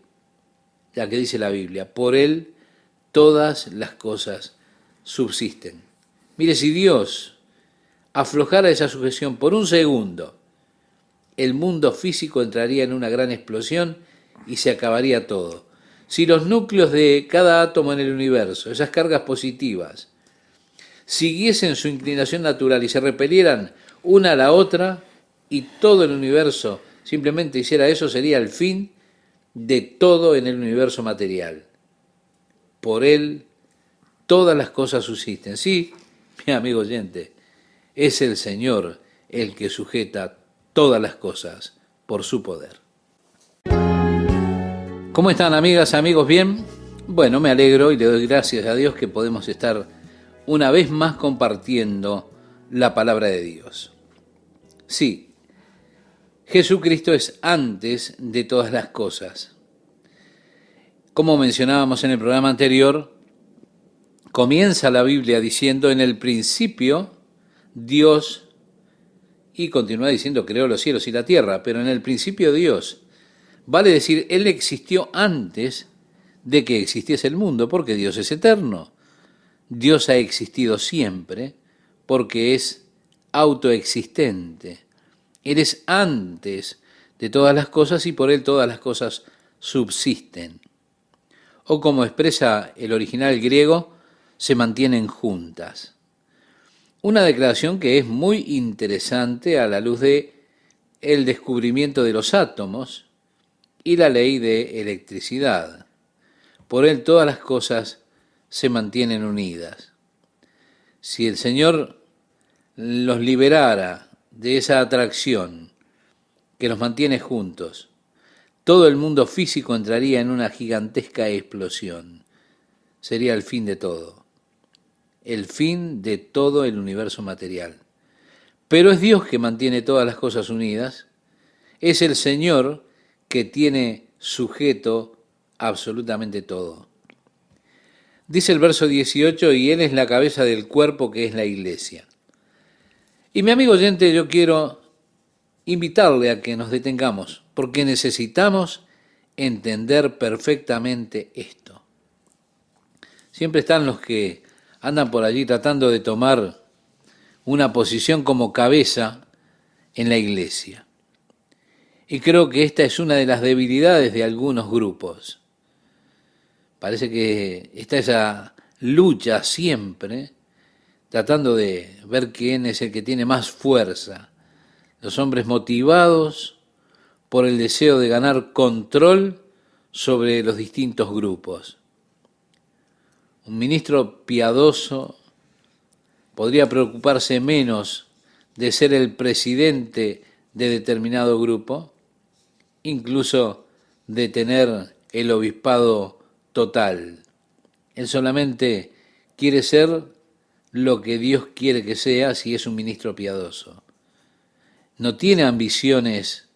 la que dice la Biblia. Por él todas las cosas subsisten. Mire, si Dios aflojara esa sujeción por un segundo, el mundo físico entraría en una gran explosión y se acabaría todo. Si los núcleos de cada átomo en el universo, esas cargas positivas, siguiesen su inclinación natural y se repelieran una a la otra, y todo el universo simplemente hiciera eso, sería el fin de todo en el universo material. Por él todas las cosas subsisten. Sí, mi amigo oyente, es el Señor el que sujeta todas las cosas por su poder. ¿Cómo están, amigas, amigos? ¿Bien? Bueno, me alegro y le doy gracias a Dios que podemos estar una vez más compartiendo la palabra de Dios. Sí, Jesucristo es antes de todas las cosas. Como mencionábamos en el programa anterior, comienza la Biblia diciendo en el principio Dios, y continúa diciendo creó los cielos y la tierra, pero en el principio Dios, vale decir, Él existió antes de que existiese el mundo, porque Dios es eterno. Dios ha existido siempre porque es autoexistente. Él es antes de todas las cosas y por Él todas las cosas subsisten. O como expresa el original griego, se mantienen juntas. Una declaración que es muy interesante a la luz de el descubrimiento de los átomos y la ley de electricidad. Por Él todas las cosas se mantienen unidas. Si el Señor los liberara de esa atracción que los mantiene juntos, todo el mundo físico entraría en una gigantesca explosión. Sería el fin de todo. El fin de todo el universo material. Pero es Dios que mantiene todas las cosas unidas. Es el Señor que tiene sujeto absolutamente todo. Dice el verso 18, y Él es la cabeza del cuerpo que es la iglesia. Y mi amigo oyente, yo quiero invitarle a que nos detengamos, porque necesitamos entender perfectamente esto. Siempre están los que andan por allí tratando de tomar una posición como cabeza en la iglesia. Y creo que esta es una de las debilidades de algunos grupos. Parece que está esa lucha siempre, tratando de ver quién es el que tiene más fuerza. Los hombres motivados por el deseo de ganar control sobre los distintos grupos. Un ministro piadoso podría preocuparse menos de ser el presidente de determinado grupo, incluso de tener el obispado total. Él solamente quiere ser lo que Dios quiere que sea si es un ministro piadoso. No tiene ambiciones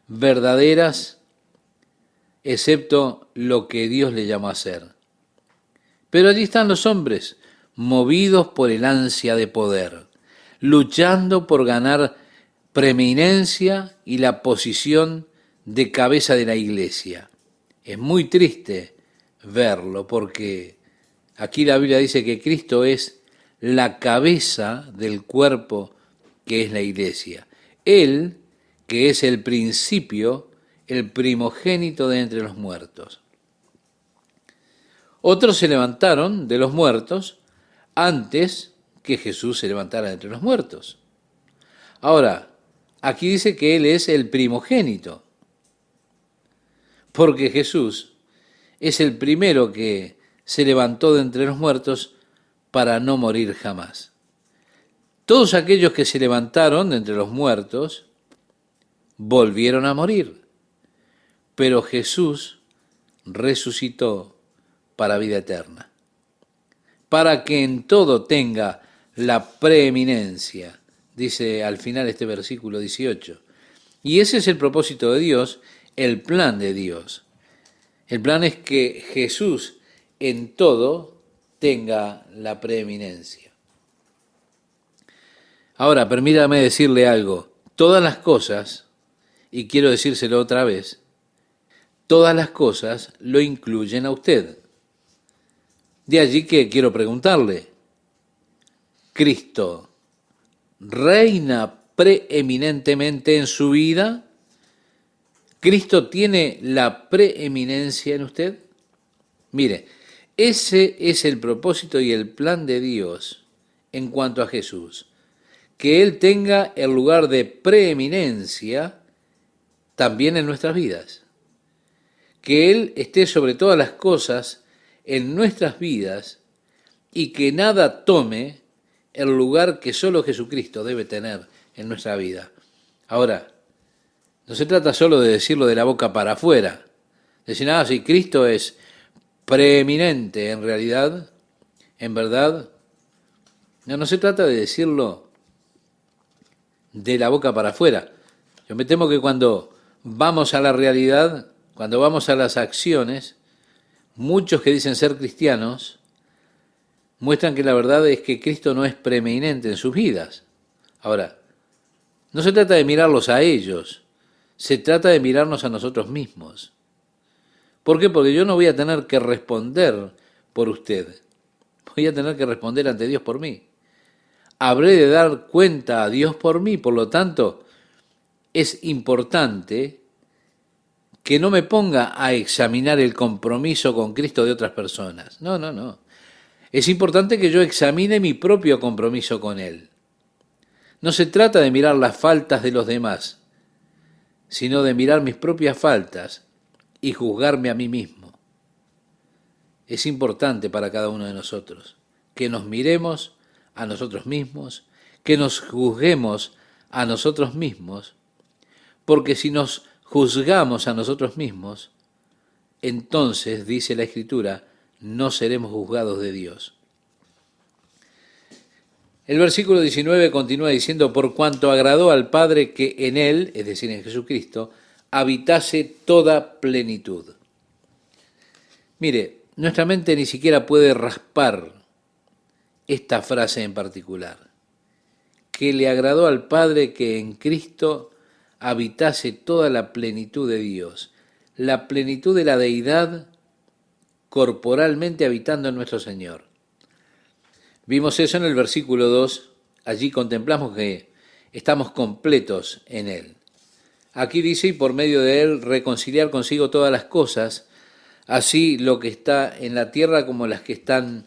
verdaderas excepto lo que Dios le llamó a ser. Pero allí están los hombres, movidos por el ansia de poder, luchando por ganar preeminencia y la posición de cabeza de la iglesia. Es muy triste verlo porque aquí la Biblia dice que Cristo es la cabeza del cuerpo que es la iglesia. Él, que es el principio, el primogénito de entre los muertos. Otros se levantaron de los muertos antes que Jesús se levantara de entre los muertos. Ahora, aquí dice que Él es el primogénito, porque Jesús es el primero que se levantó de entre los muertos para no morir jamás. Todos aquellos que se levantaron de entre los muertos volvieron a morir, pero Jesús resucitó para vida eterna, para que en todo tenga la preeminencia, dice al final este versículo 18. Y ese es el propósito de Dios, el plan de Dios. El plan es que Jesús en todo tenga la preeminencia. Ahora, permítame decirle algo. Todas las cosas, y quiero decírselo otra vez, todas las cosas lo incluyen a usted. De allí que quiero preguntarle, ¿Cristo reina preeminentemente en su vida? ¿Cristo tiene la preeminencia en usted? Mire, ese es el propósito y el plan de Dios en cuanto a Jesús. Que Él tenga el lugar de preeminencia también en nuestras vidas. Que Él esté sobre todas las cosas en nuestras vidas y que nada tome el lugar que solo Jesucristo debe tener en nuestra vida. Ahora, no se trata solo de decirlo de la boca para afuera. Decir, si Cristo es preeminente en realidad, en verdad. No se trata de decirlo de la boca para afuera. Yo me temo que cuando vamos a la realidad, cuando vamos a las acciones, muchos que dicen ser cristianos muestran que la verdad es que Cristo no es preeminente en sus vidas. Ahora, no se trata de mirarlos a ellos, se trata de mirarnos a nosotros mismos. ¿Por qué? Porque yo no voy a tener que responder por usted. Voy a tener que responder ante Dios por mí. Habré de dar cuenta a Dios por mí, por lo tanto, es importante que no me ponga a examinar el compromiso con Cristo de otras personas. No. Es importante que yo examine mi propio compromiso con Él. No se trata de mirar las faltas de los demás, sino de mirar mis propias faltas y juzgarme a mí mismo. Es importante para cada uno de nosotros que nos miremos a nosotros mismos, que nos juzguemos a nosotros mismos, porque si nos juzgamos a nosotros mismos, entonces, dice la Escritura, no seremos juzgados de Dios. El versículo 19 continúa diciendo, por cuanto agradó al Padre que en Él, es decir, en Jesucristo, habitase toda plenitud. Mire, nuestra mente ni siquiera puede raspar esta frase en particular, que le agradó al Padre que en Cristo habitase toda la plenitud de Dios, la plenitud de la deidad corporalmente habitando en nuestro Señor. Vimos eso en el versículo 2, allí contemplamos que estamos completos en Él. Aquí dice, y por medio de Él reconciliar consigo todas las cosas, así lo que está en la tierra como las que están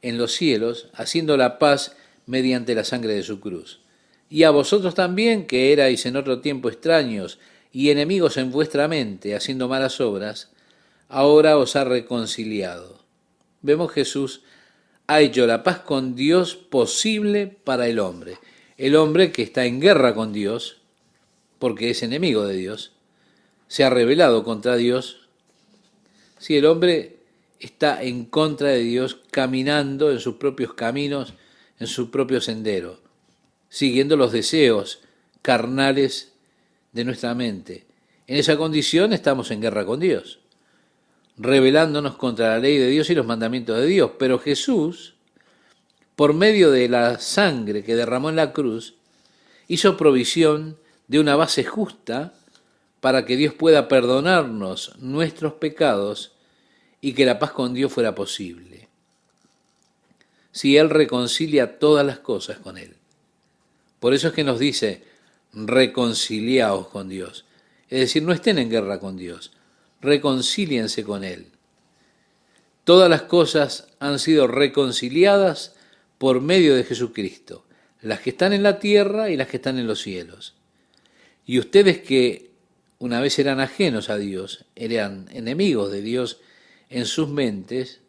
en los cielos, haciendo la paz mediante la sangre de su cruz. Y a vosotros también, que erais en otro tiempo extraños y enemigos en vuestra mente, haciendo malas obras, ahora os ha reconciliado. Vemos Jesús ha hecho la paz con Dios posible para el hombre. El hombre que está en guerra con Dios, porque es enemigo de Dios, se ha rebelado contra Dios. Si el hombre está en contra de Dios, caminando en sus propios caminos, en su propio sendero, siguiendo los deseos carnales de nuestra mente. En esa condición estamos en guerra con Dios, rebelándonos contra la ley de Dios y los mandamientos de Dios. Pero Jesús, por medio de la sangre que derramó en la cruz, hizo provisión de una base justa para que Dios pueda perdonarnos nuestros pecados y que la paz con Dios fuera posible. Si Él reconcilia todas las cosas con Él. Por eso es que nos dice, reconciliaos con Dios. Es decir, no estén en guerra con Dios, reconcíliense con Él. Todas las cosas han sido reconciliadas por medio de Jesucristo, las que están en la tierra y las que están en los cielos. Y ustedes que una vez eran ajenos a Dios, eran enemigos de Dios en sus mentes,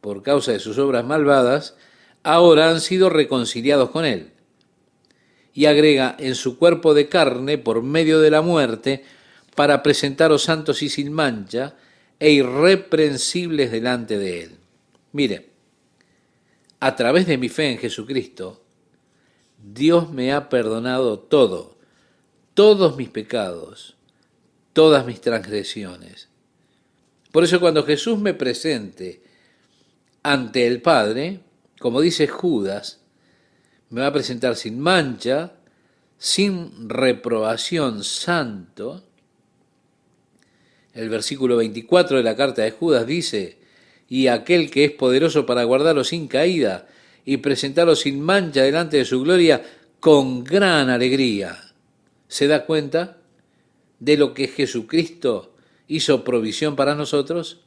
por causa de sus obras malvadas, ahora han sido reconciliados con Él. Y agrega, en su cuerpo de carne, por medio de la muerte, para presentaros santos y sin mancha e irreprensibles delante de Él. Mire, a través de mi fe en Jesucristo, Dios me ha perdonado todo, todos mis pecados, todas mis transgresiones. Por eso cuando Jesús me presente ante el Padre, como dice Judas, me va a presentar sin mancha, sin reprobación, santo. El versículo 24 de la carta de Judas dice, y aquel que es poderoso para guardarlo sin caída y presentarlo sin mancha delante de su gloria con gran alegría. ¿Se da cuenta de lo que Jesucristo hizo provisión para nosotros?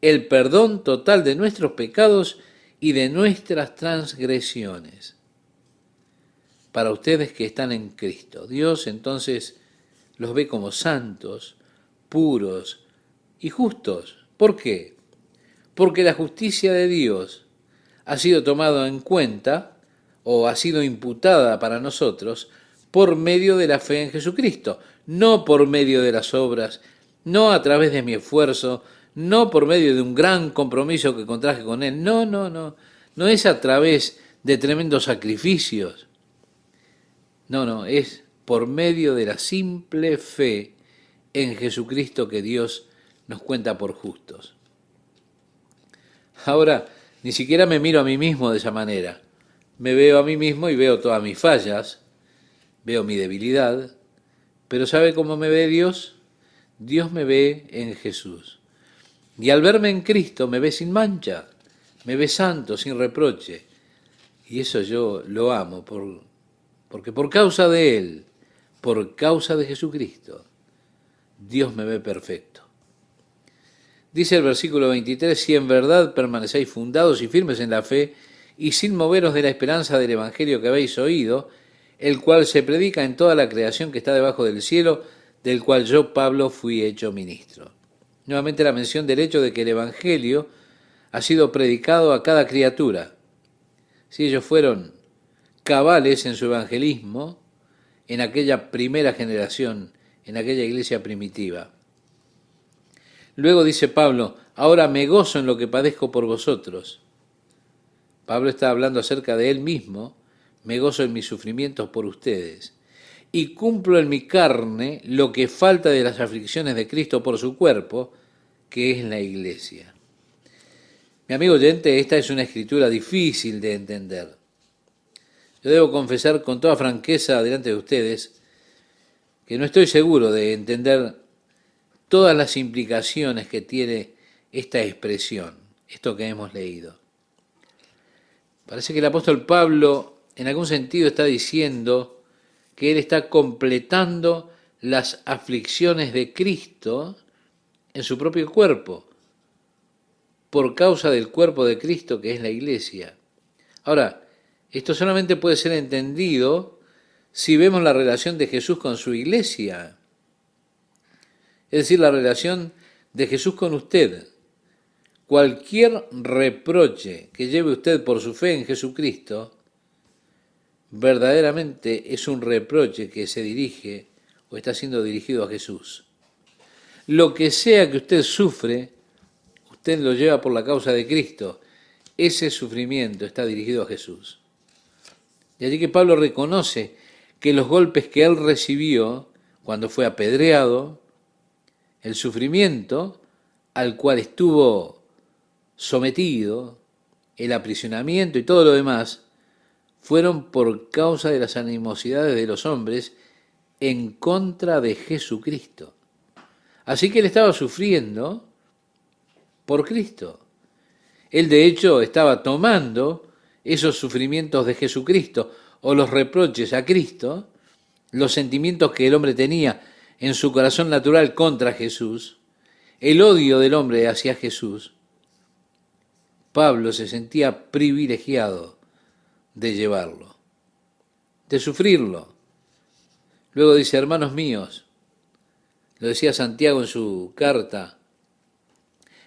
El perdón total de nuestros pecados y de nuestras transgresiones. Para ustedes que están en Cristo, Dios entonces los ve como santos, puros y justos. ¿Por qué? Porque la justicia de Dios ha sido tomada en cuenta o ha sido imputada para nosotros por medio de la fe en Jesucristo, no por medio de las obras, no a través de mi esfuerzo, no por medio de un gran compromiso que contraje con Él, no es a través de tremendos sacrificios, no, es por medio de la simple fe en Jesucristo que Dios nos cuenta por justos. Ahora, ni siquiera me miro a mí mismo de esa manera, me veo a mí mismo y veo todas mis fallas, veo mi debilidad, pero ¿sabe cómo me ve Dios? Dios me ve en Jesús. Y al verme en Cristo me ve sin mancha, me ve santo, sin reproche. Y eso yo lo amo, porque por causa de Él, por causa de Jesucristo, Dios me ve perfecto. Dice el versículo 23, si en verdad permanecéis fundados y firmes en la fe, y sin moveros de la esperanza del Evangelio que habéis oído, el cual se predica en toda la creación que está debajo del cielo, del cual yo, Pablo, fui hecho ministro. Nuevamente la mención del hecho de que el Evangelio ha sido predicado a cada criatura. Si ellos fueron cabales en su evangelismo, en aquella primera generación, en aquella iglesia primitiva. Luego dice Pablo, ahora me gozo en lo que padezco por vosotros. Pablo está hablando acerca de él mismo, me gozo en mis sufrimientos por ustedes, y cumplo en mi carne lo que falta de las aflicciones de Cristo por su cuerpo, que es la iglesia. Mi amigo oyente, esta es una escritura difícil de entender. Yo debo confesar con toda franqueza delante de ustedes que no estoy seguro de entender todas las implicaciones que tiene esta expresión, esto que hemos leído. Parece que el apóstol Pablo en algún sentido está diciendo que él está completando las aflicciones de Cristo en su propio cuerpo, por causa del cuerpo de Cristo que es la iglesia. Ahora, esto solamente puede ser entendido si vemos la relación de Jesús con su iglesia, es decir, la relación de Jesús con usted. Cualquier reproche que lleve usted por su fe en Jesucristo, verdaderamente es un reproche que se dirige o está siendo dirigido a Jesús. Lo que sea que usted sufre, usted lo lleva por la causa de Cristo. Ese sufrimiento está dirigido a Jesús. Y allí que Pablo reconoce que los golpes que él recibió cuando fue apedreado, el sufrimiento al cual estuvo sometido, el aprisionamiento y todo lo demás, fueron por causa de las animosidades de los hombres en contra de Jesucristo. Así que él estaba sufriendo por Cristo. Él de hecho estaba tomando esos sufrimientos de Jesucristo o los reproches a Cristo, los sentimientos que el hombre tenía en su corazón natural contra Jesús, el odio del hombre hacia Jesús. Pablo se sentía privilegiado de llevarlo, de sufrirlo. Luego dice, hermanos míos, lo decía Santiago en su carta,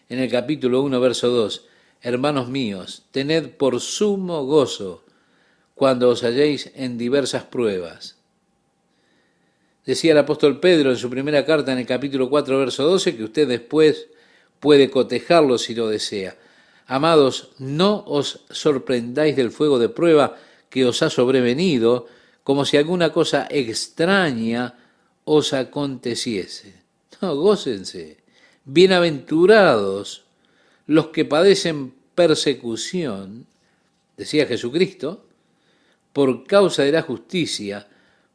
en el capítulo 1, verso 2, hermanos míos, tened por sumo gozo cuando os halléis en diversas pruebas. Decía el apóstol Pedro en su primera carta en el capítulo 4, verso 12, que usted después puede cotejarlo si lo desea. Amados, no os sorprendáis del fuego de prueba que os ha sobrevenido, como si alguna cosa extraña os aconteciese. No, gócense. Bienaventurados los que padecen persecución, decía Jesucristo, por causa de la justicia,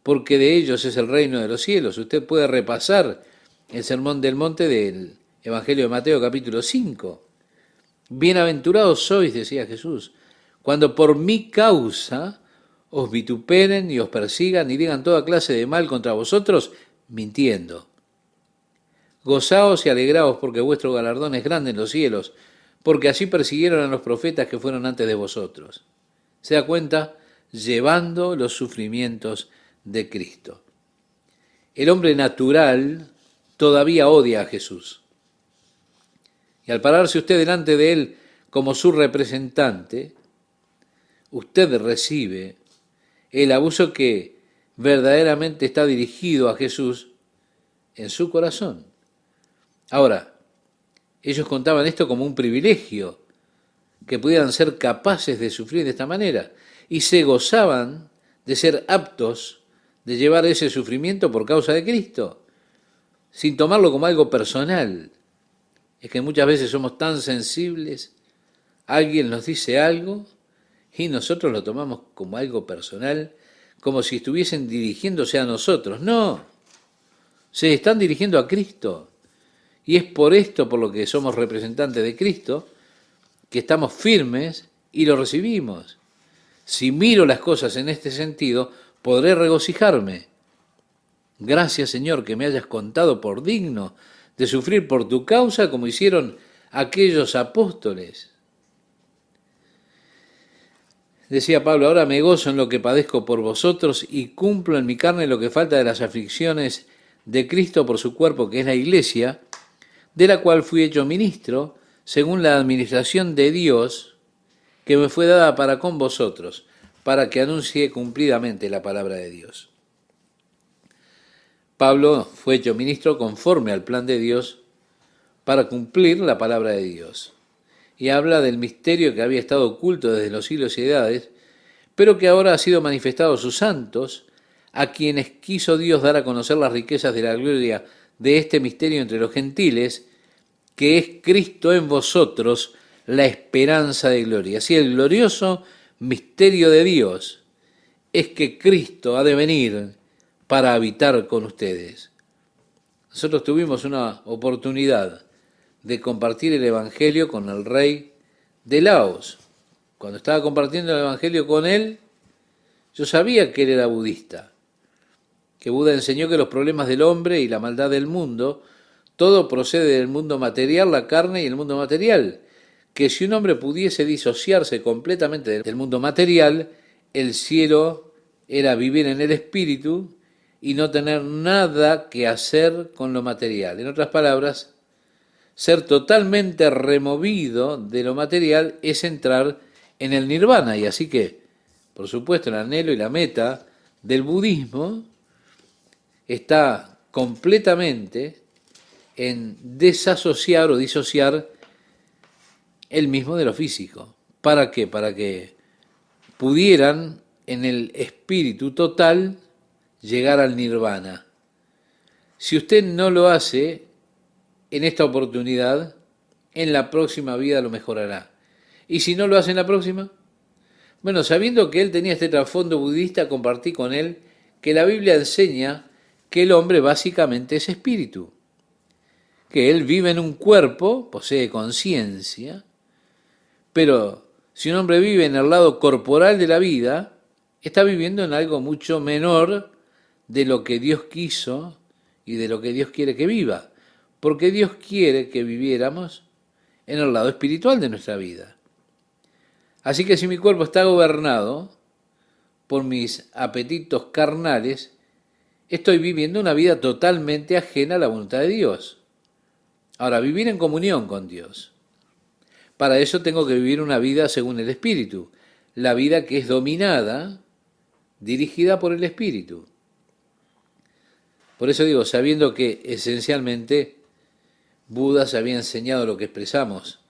porque de ellos es el reino de los cielos. Usted puede repasar el Sermón del Monte del Evangelio de Mateo capítulo 5. Bienaventurados sois, decía Jesús, cuando por mi causa os vituperen y os persigan y digan toda clase de mal contra vosotros, mintiendo. Gozaos y alegraos porque vuestro galardón es grande en los cielos, porque así persiguieron a los profetas que fueron antes de vosotros. ¿Se da cuenta? Llevando los sufrimientos de Cristo. El hombre natural todavía odia a Jesús. Y al pararse usted delante de él como su representante, usted recibe el abuso que verdaderamente está dirigido a Jesús en su corazón. Ahora, ellos contaban esto como un privilegio, que pudieran ser capaces de sufrir de esta manera, y se gozaban de ser aptos de llevar ese sufrimiento por causa de Cristo, sin tomarlo como algo personal. Es que muchas veces somos tan sensibles, alguien nos dice algo y nosotros lo tomamos como algo personal, como si estuviesen dirigiéndose a nosotros. No, se están dirigiendo a Cristo. Y es por esto, por lo que somos representantes de Cristo, que estamos firmes y lo recibimos. Si miro las cosas en este sentido, podré regocijarme. Gracias, Señor, que me hayas contado por digno de sufrir por tu causa como hicieron aquellos apóstoles. Decía Pablo, ahora me gozo en lo que padezco por vosotros y cumplo en mi carne lo que falta de las aflicciones de Cristo por su cuerpo, que es la iglesia, de la cual fui hecho ministro, según la administración de Dios, que me fue dada para con vosotros, para que anuncie cumplidamente la palabra de Dios. Pablo fue hecho ministro conforme al plan de Dios para cumplir la palabra de Dios. Y habla del misterio que había estado oculto desde los siglos y edades, pero que ahora ha sido manifestado a sus santos, a quienes quiso Dios dar a conocer las riquezas de la gloria de este misterio entre los gentiles, que es Cristo en vosotros, la esperanza de gloria. Así el glorioso misterio de Dios es que Cristo ha de venir para habitar con ustedes. Nosotros tuvimos una oportunidad de compartir el Evangelio con el rey de Laos. Cuando estaba compartiendo el Evangelio con él, yo sabía que él era budista, que Buda enseñó que los problemas del hombre y la maldad del mundo, todo procede del mundo material, la carne y el mundo material, que si un hombre pudiese disociarse completamente del mundo material, el cielo era vivir en el espíritu y no tener nada que hacer con lo material. En otras palabras, ser totalmente removido de lo material es entrar en el nirvana. Y así que, por supuesto, el anhelo y la meta del budismo está completamente en desasociar o disociar el mismo de lo físico. ¿Para qué? Para que pudieran en el espíritu total llegar al nirvana. Si usted no lo hace en esta oportunidad, en la próxima vida lo mejorará. ¿Y si no lo hace en la próxima? Bueno, sabiendo que él tenía este trasfondo budista, compartí con él que la Biblia enseña que el hombre básicamente es espíritu, que él vive en un cuerpo, posee conciencia, pero si un hombre vive en el lado corporal de la vida, está viviendo en algo mucho menor de lo que Dios quiso y de lo que Dios quiere que viva, porque Dios quiere que viviéramos en el lado espiritual de nuestra vida. Así que si mi cuerpo está gobernado por mis apetitos carnales, estoy viviendo una vida totalmente ajena a la voluntad de Dios. Ahora, vivir en comunión con Dios. Para eso tengo que vivir una vida según el Espíritu, la vida que es dominada, dirigida por el Espíritu. Por eso digo, sabiendo que esencialmente Buda se había enseñado lo que expresamos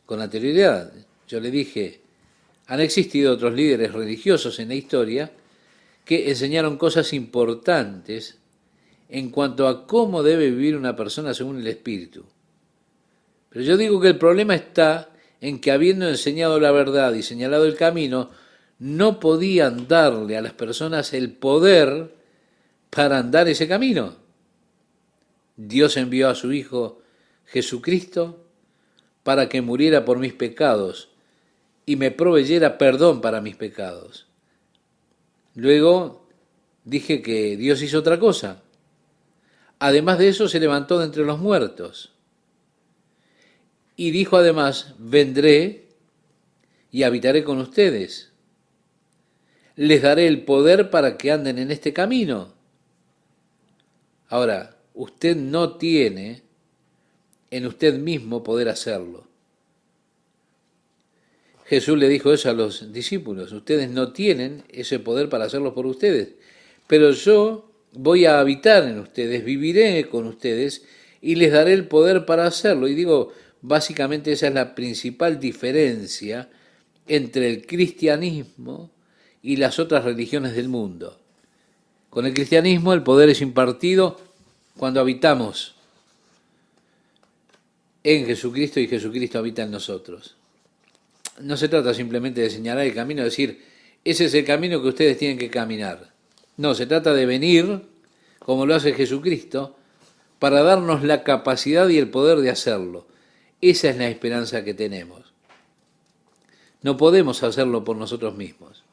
con anterioridad. Yo le dije, han existido otros líderes religiosos en la historia que enseñaron cosas importantes en cuanto a cómo debe vivir una persona según el Espíritu. Pero yo digo que el problema está en que habiendo enseñado la verdad y señalado el camino, no podían darle a las personas el poder para andar ese camino. Dios envió a su Hijo Jesucristo para que muriera por mis pecados y me proveyera perdón para mis pecados. Luego dije que Dios hizo otra cosa. Además de eso, se levantó de entre los muertos. Y dijo además, vendré y habitaré con ustedes. Les daré el poder para que anden en este camino. Ahora, usted no tiene en usted mismo poder hacerlo. Jesús le dijo eso a los discípulos, ustedes no tienen ese poder para hacerlo por ustedes, pero yo voy a habitar en ustedes, viviré con ustedes y les daré el poder para hacerlo. Y digo, básicamente esa es la principal diferencia entre el cristianismo y las otras religiones del mundo. Con el cristianismo el poder es impartido cuando habitamos en Jesucristo y Jesucristo habita en nosotros. No se trata simplemente de señalar el camino, decir, ese es el camino que ustedes tienen que caminar. No, se trata de venir, como lo hace Jesucristo, para darnos la capacidad y el poder de hacerlo. Esa es la esperanza que tenemos. No podemos hacerlo por nosotros mismos.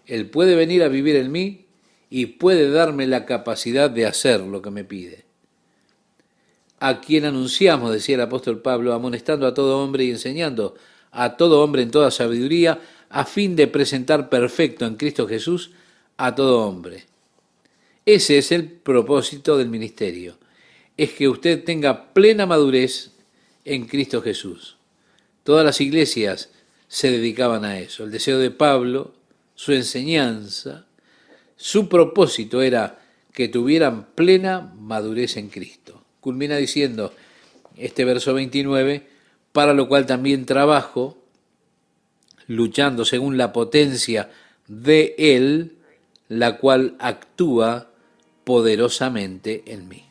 Él puede venir a vivir en mí y puede darme la capacidad de hacer lo que me pide. A quien anunciamos, decía el apóstol Pablo, amonestando a todo hombre y enseñando a todo hombre en toda sabiduría, a fin de presentar perfecto en Cristo Jesús a todo hombre. Ese es el propósito del ministerio, es que usted tenga plena madurez en Cristo Jesús. Todas las iglesias se dedicaban a eso. El deseo de Pablo, su enseñanza, su propósito era que tuvieran plena madurez en Cristo. Culmina diciendo este verso 29, para lo cual también trabajo, luchando según la potencia de Él, la cual actúa poderosamente en mí.